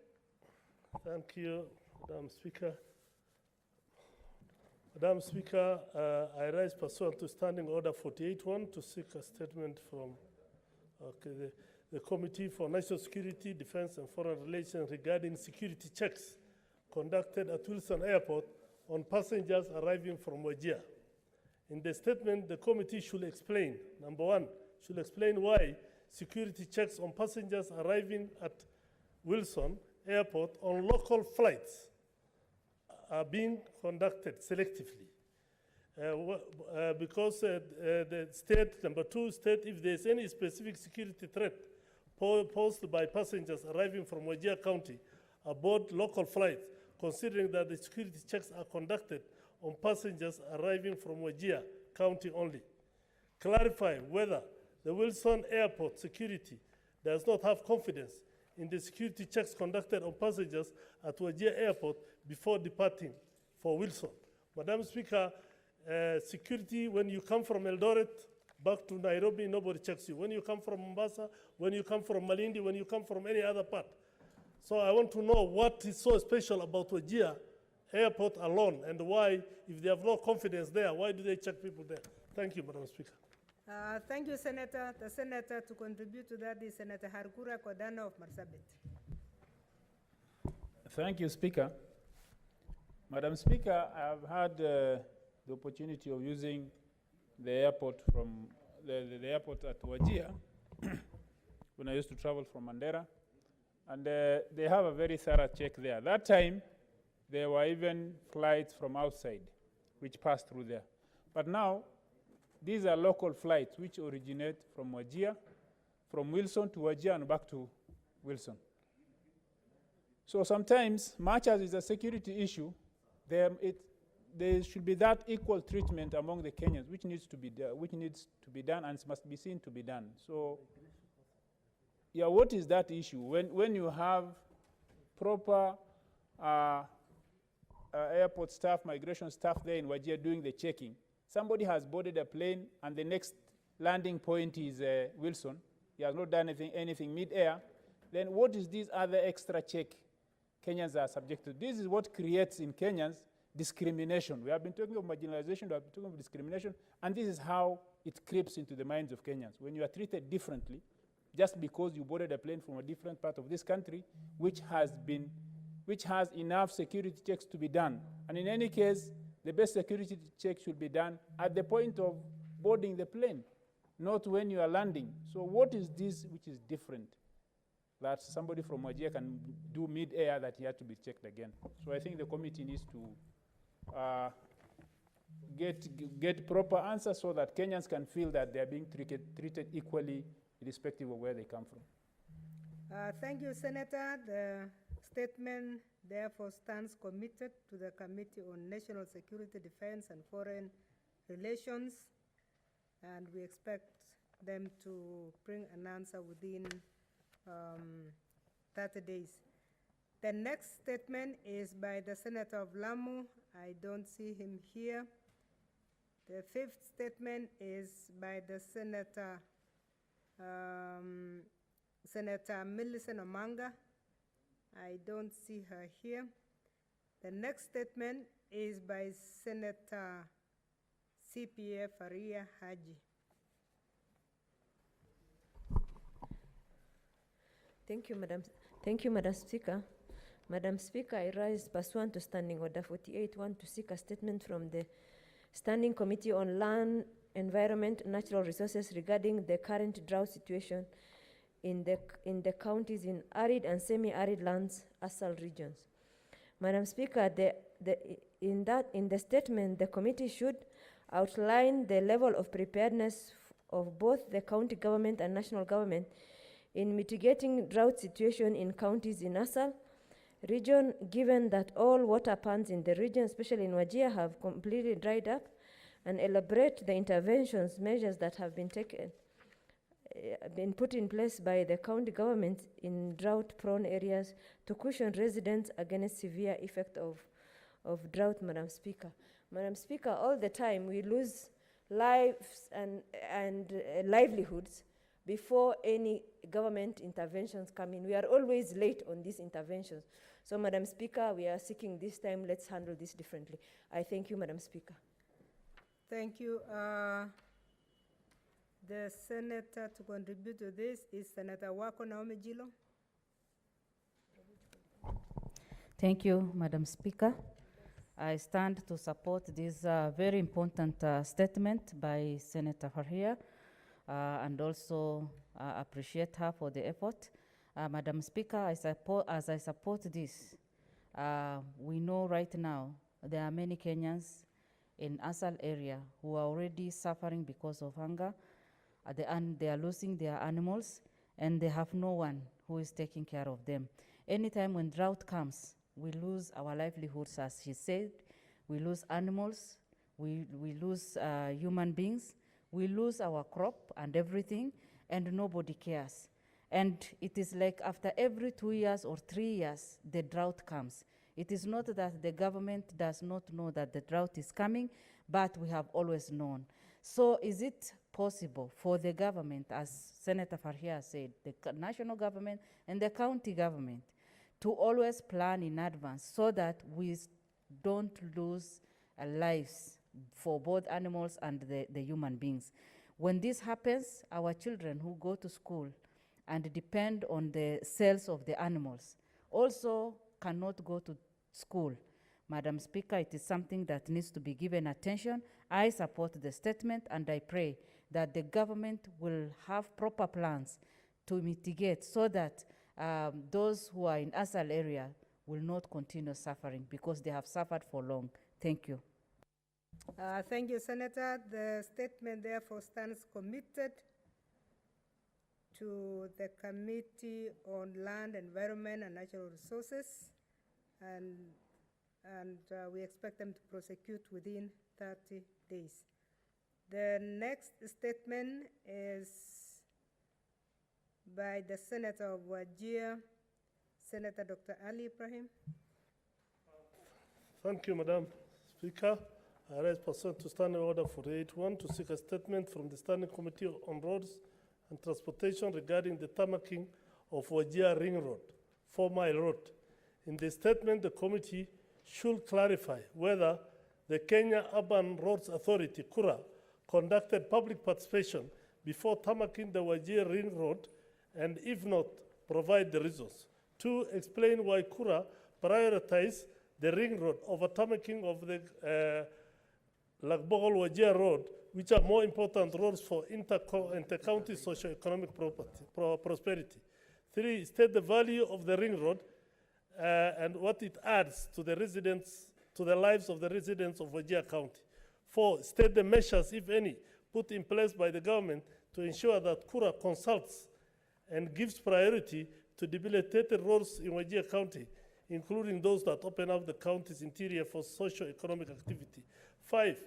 Thank you, Madam Speaker. Madam Speaker, I rise pursuant to Standing Order 48-1 to seek a statement from the Committee for National Security, Defense and Foreign Relations regarding security checks conducted at Wilson Airport on passengers arriving from Wajir. In the statement, the committee should explain, number one, should explain why security checks on passengers arriving at Wilson Airport on local flights are being conducted selectively. Because the state, number two, state if there's any specific security threat posed by passengers arriving from Wajir County aboard local flights, considering that the security checks are conducted on passengers arriving from Wajir County only. Clarify whether the Wilson Airport security does not have confidence in the security checks conducted on passengers at Wajir Airport before departing for Wilson. Madam Speaker, security, when you come from Eldoret back to Nairobi, nobody checks you. When you come from Mombasa, when you come from Malindi, when you come from any other part. So I want to know what is so special about Wajir Airport alone, and why, if they have no confidence there, why do they check people there? Thank you, Madam Speaker. Thank you, Senator. The Senator to contribute to that is Senator Harkura Kodana of Marsabit. Thank you, Speaker. Madam Speaker, I've had the opportunity of using the airport from the airport at Wajir when I used to travel from Mandera, and they have a very thorough check there. That time, there were even flights from outside which passed through there. But now, these are local flights which originate from Wajir, from Wilson to Wajir and back to Wilson. So sometimes, much as it's a security issue, there should be that equal treatment among the Kenyans, which needs to be done and must be seen to be done. So, yeah, what is that issue? When you have proper airport staff, migration staff there in Wajir doing the checking, somebody has boarded a plane and the next landing point is Wilson, he has not done anything mid-air, then what is this other extra check Kenyans are subject to? This is what creates in Kenyans discrimination. We have been talking of marginalization, we have been talking of discrimination, and this is how it creeps into the minds of Kenyans. When you are treated differently, just because you boarded a plane from a different part of this country, which has enough security checks to be done. And in any case, the best security check should be done at the point of boarding the plane, not when you are landing. So what is this which is different that somebody from Wajir can do mid-air that he had to be checked again? So I think the committee needs to get proper answers so that Kenyans can feel that they are being treated equally, irrespective of where they come from. Thank you, Senator. The statement therefore stands committed to the Committee on National Security, Defense and Foreign Relations, and we expect them to bring an answer within 30 days. The next statement is by the Senator of Lamu. I don't see him here. The fifth statement is by the Senator Millicent Omanga. I don't see her here. The next statement is by Senator CPA Faria Haji. Thank you, Madam Speaker. Madam Speaker, I rise pursuant to Standing Order 48-1 to seek a statement from the Standing Committee on Land, Environment, and Natural Resources regarding the current drought situation in the counties in arid and semi-arid lands, ASAL regions. Madam Speaker, in the statement, the committee should outline the level of preparedness of both the county government and national government in mitigating drought situation in counties in ASAL region, given that all water ponds in the region, especially in Wajir, have completely dried up, and elaborate the interventions measures that have been put in place by the county government in drought-prone areas to cushion residents against severe effect of drought, Madam Speaker. Madam Speaker, all the time we lose lives and livelihoods before any government interventions come in. We are always late on these interventions. So, Madam Speaker, we are seeking this time, let's handle this differently. I thank you, Madam Speaker. Thank you. The senator to contribute to this is Senator Wako Naomi Jilo. Thank you, Madam Speaker. I stand to support this very important statement by Senator Farhia and also appreciate her for the effort. Madam Speaker, as I support this, we know right now there are many Kenyans in Asal area who are already suffering because of hunger. They are losing their animals and they have no one who is taking care of them. Anytime when drought comes, we lose our livelihoods, as she said. We lose animals, we lose human beings, we lose our crop and everything, and nobody cares. And it is like after every 2 years or 3 years, the drought comes. It is not that the government does not know that the drought is coming, but we have always known. So is it possible for the government, as Senator Farhia said, the national government and the county government, to always plan in advance so that we don't lose lives for both animals and the human beings? When this happens, our children who go to school and depend on the sales of the animals also cannot go to school. Madam Speaker, it is something that needs to be given attention. I support the statement and I pray that the government will have proper plans to mitigate so that those who are in Asal area will not continue suffering because they have suffered for long. Thank you. Thank you, Senator. The statement therefore stands committed to the Committee on Land, Environment and Natural Resources, and we expect them to prosecute within 30 days. The next statement is by the Senator of Wajir, Senator Dr. Ali Ibrahim. Thank you, Madam Speaker. I rise pursuant to Standing Order 481 to seek a statement from the Standing Committee on Roads and Transportation regarding the tarmacking of Wajir Ring Road, 4 Mile Road. In the statement, the committee should clarify whether the Kenya Urban Roads Authority, KURA, conducted public participation before tarmacking the Wajir Ring Road, and if not, provide the reasons. 2, explain why KURA prioritized the Ring Road over tarmacking of the Lagbogol-Wajir Road, which are more important roads for inter-county socio-economic prosperity. 3, state the value of the Ring Road and what it adds to the residents, to the lives of the residents of Wajir County. 4, state the measures, if any, put in place by the government to ensure that KURA consults and gives priority to debilitated roads in Wajir County, including those that open up the county's interior for socio-economic activity. 5,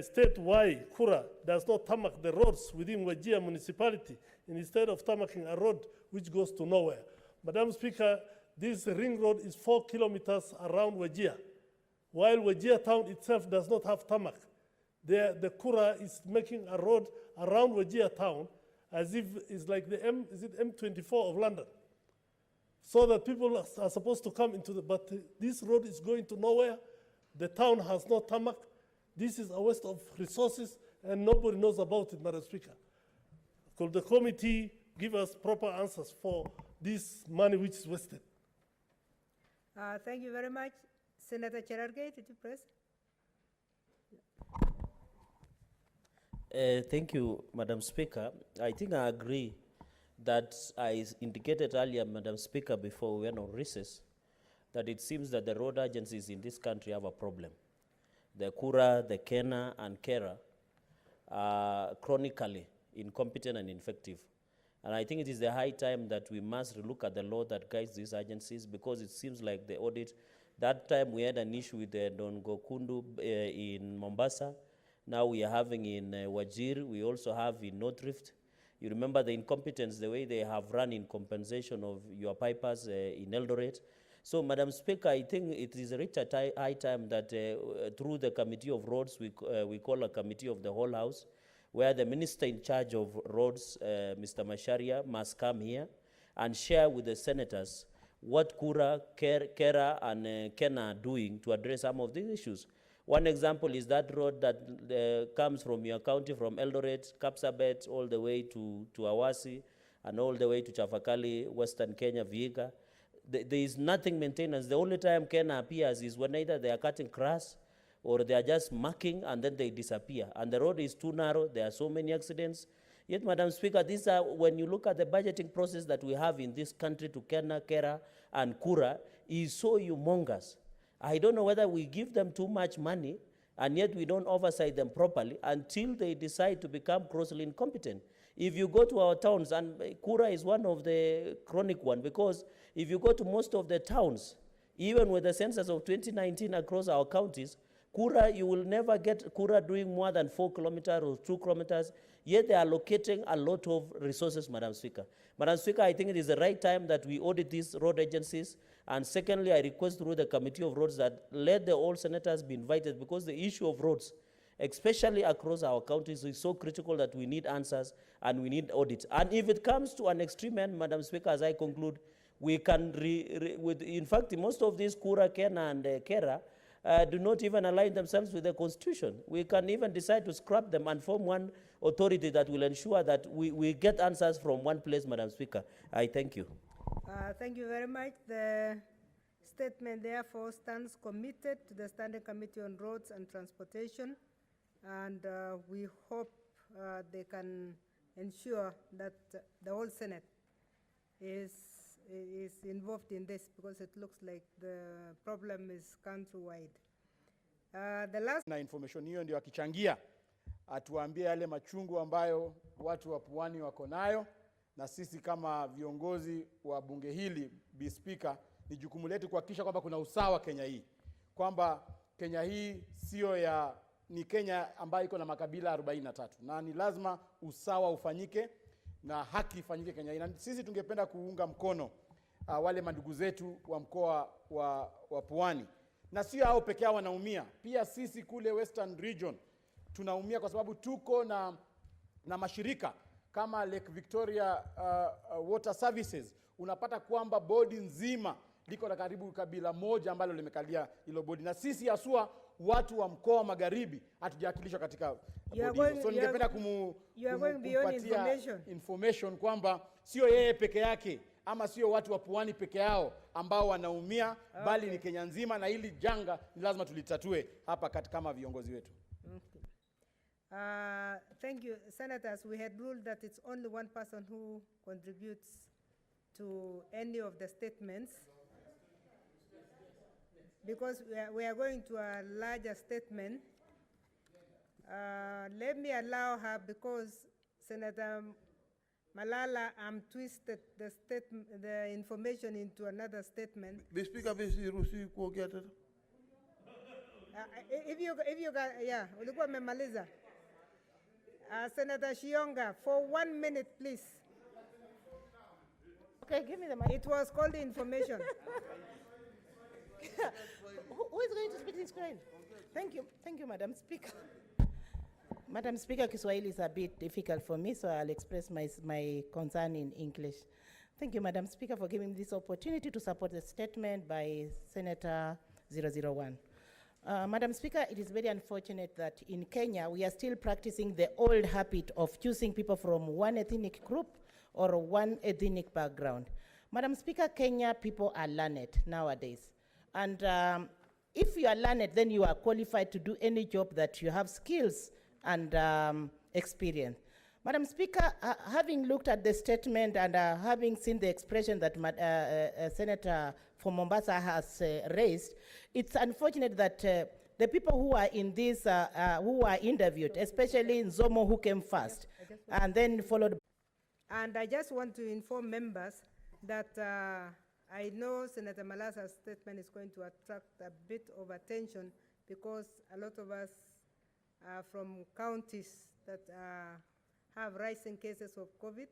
state why KURA does not tarmac the roads within Wajir municipality instead of tarmacking a road which goes to nowhere. Madam Speaker, this ring road is 4 kilometers around Wajir, while Wajir town itself does not have tarmac. The KURA is making a road around Wajir town as if it's like the M24 of London, so that people are supposed to come into but this road is going to nowhere. The town has no tarmac. This is a waste of resources and nobody knows about it, Madam Speaker. Could the committee give us proper answers for this money which is wasted? Thank you very much. Senator Cherargei, did you press? Thank you, Madam Speaker. I think I agree that I indicated earlier, Madam Speaker, before we went on recess, that it seems that the road agencies in this country have a problem. The KURA, the KENA, and KERA are chronically incompetent and ineffective. And I think it is the high time that we must look at the law that guides these agencies, because it seems like the audit, that time we had an issue with the Don Gokundu in Mombasa. Now we are having in Wajir, we also have in North Rift. You remember the incompetence, the way they have run in compensation of your pipers in Eldoret. So, Madam Speaker, I think it is reached a high time that through the Committee of Roads, we call a Committee of the whole House, where the Minister in charge of roads, Mr. Masharia, must come here and share with the senators what Kura, Kera, and Kena are doing to address some of these issues. One example is that road that comes from your county, from Eldoret, Kapsabet, all the way to Awasi, and all the way to Chafakali, Western Kenya, Vihiga. There is nothing maintenance. The only time Kenya appears is when either they are cutting grass or they are just marking and then they disappear. And the road is too narrow. There are so many accidents. Yet, Madam Speaker, these are, when you look at the budgeting process that we have in this country to Kenya, Kera, and Kura, is so humongous. I don't know whether we give them too much money and yet we don't oversight them properly until they decide to become grossly incompetent. If you go to our towns, and Kura is one of the chronic one, because if you go to most of the towns, even with the census of 2019 across our counties, Kura, you will never get Kura doing more than 4 kilometers or 2 kilometers, yet they are allocating a lot of resources, Madam Speaker. Madam Speaker, I think it is the right time that we audit these road agencies. And secondly, I request through the Committee of Roads that let the all senators be invited, because the issue of roads, especially across our counties, is so critical that we need answers and we need audit. And if it comes to an extreme end, Madam Speaker, as I conclude, we can, in fact, most of these Kura, Kena, and Kera do not even align themselves with the Constitution. We can even decide to scrap them and form one authority that will ensure that we get answers from one place, Madam Speaker. I thank you. Thank you very much. The statement therefore stands committed to the Standing Committee on Roads and Transportation, and we hope they can ensure that the whole Senate is involved in this, because it looks like the problem is countrywide. The last na information hiyo ndio akichangia atuambie yale machungu ambayo watu wa Pwani wako nayo, na sisi kama viongozi wa bunge hili, Bi Speaker, ni jukumu letu kuhakikisha kwamba kuna usawa Kenya hii, kwamba Kenya hii sio ni Kenya ambayo iko na makabila 43, na ni lazima usawa ufanyike na haki ifanyike Kenya hii. Na sisi tungependa kuunga mkono wale mandugu zetu wa mkoa wa Pwani, na sio hao peke yao wanaumia, pia sisi kule Western Region tunaumia, kwa sababu tuko na mashirika kama Lake Victoria Water Services. Unapata kwamba bodi nzima liko na karibu kabila moja ambalo limekalia hilo bodi, na sisi haswa watu wa mkoa Magharibi hatujakilishwa katika bodi. So ningependa kumpatia information kwamba sio yeye peke yake ama sio watu wa Pwani peke yao ambao wanaumia, bali ni Kenya nzima, na hili janga ni lazima tulitatue hapa kama viongozi wetu. Thank you, Senators. We had ruled that it's only one person who contributes to any of the statements, because we are going to a larger statement. Let me allow her, because Senator Malala twisted the information into another statement. The Speaker, if you got, yeah, ulikuwa memaliza. Senator Shionga, for 1 minute, please. Okay, give me the mic. It was called information. Who is going to speak in Kiswahili? Thank you, Madam Speaker. Madam Speaker, Kiswahili is a bit difficult for me, so I'll express my concern in English. Thank you, Madam Speaker, for giving me this opportunity to support the statement by Senator 001. Madam Speaker, it is very unfortunate that in Kenya, we are still practicing the old habit of choosing people from one ethnic group or one ethnic background. Madam Speaker, Kenya people are learned nowadays. And if you are learned, then you are qualified to do any job that you have skills and experience. Madam Speaker, having looked at the statement and having seen the expression that Senator from Mombasa has raised, it's unfortunate that the people who are in this, who are interviewed, especially Nzomo, who came first, and then followed. And I just want to inform members that I know Senator Malasa's statement is going to attract a bit of attention, because a lot of us are from counties that have rising cases of COVID.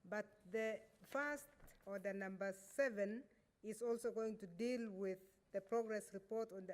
But the first, or the number 7, is also going to deal with the progress report on the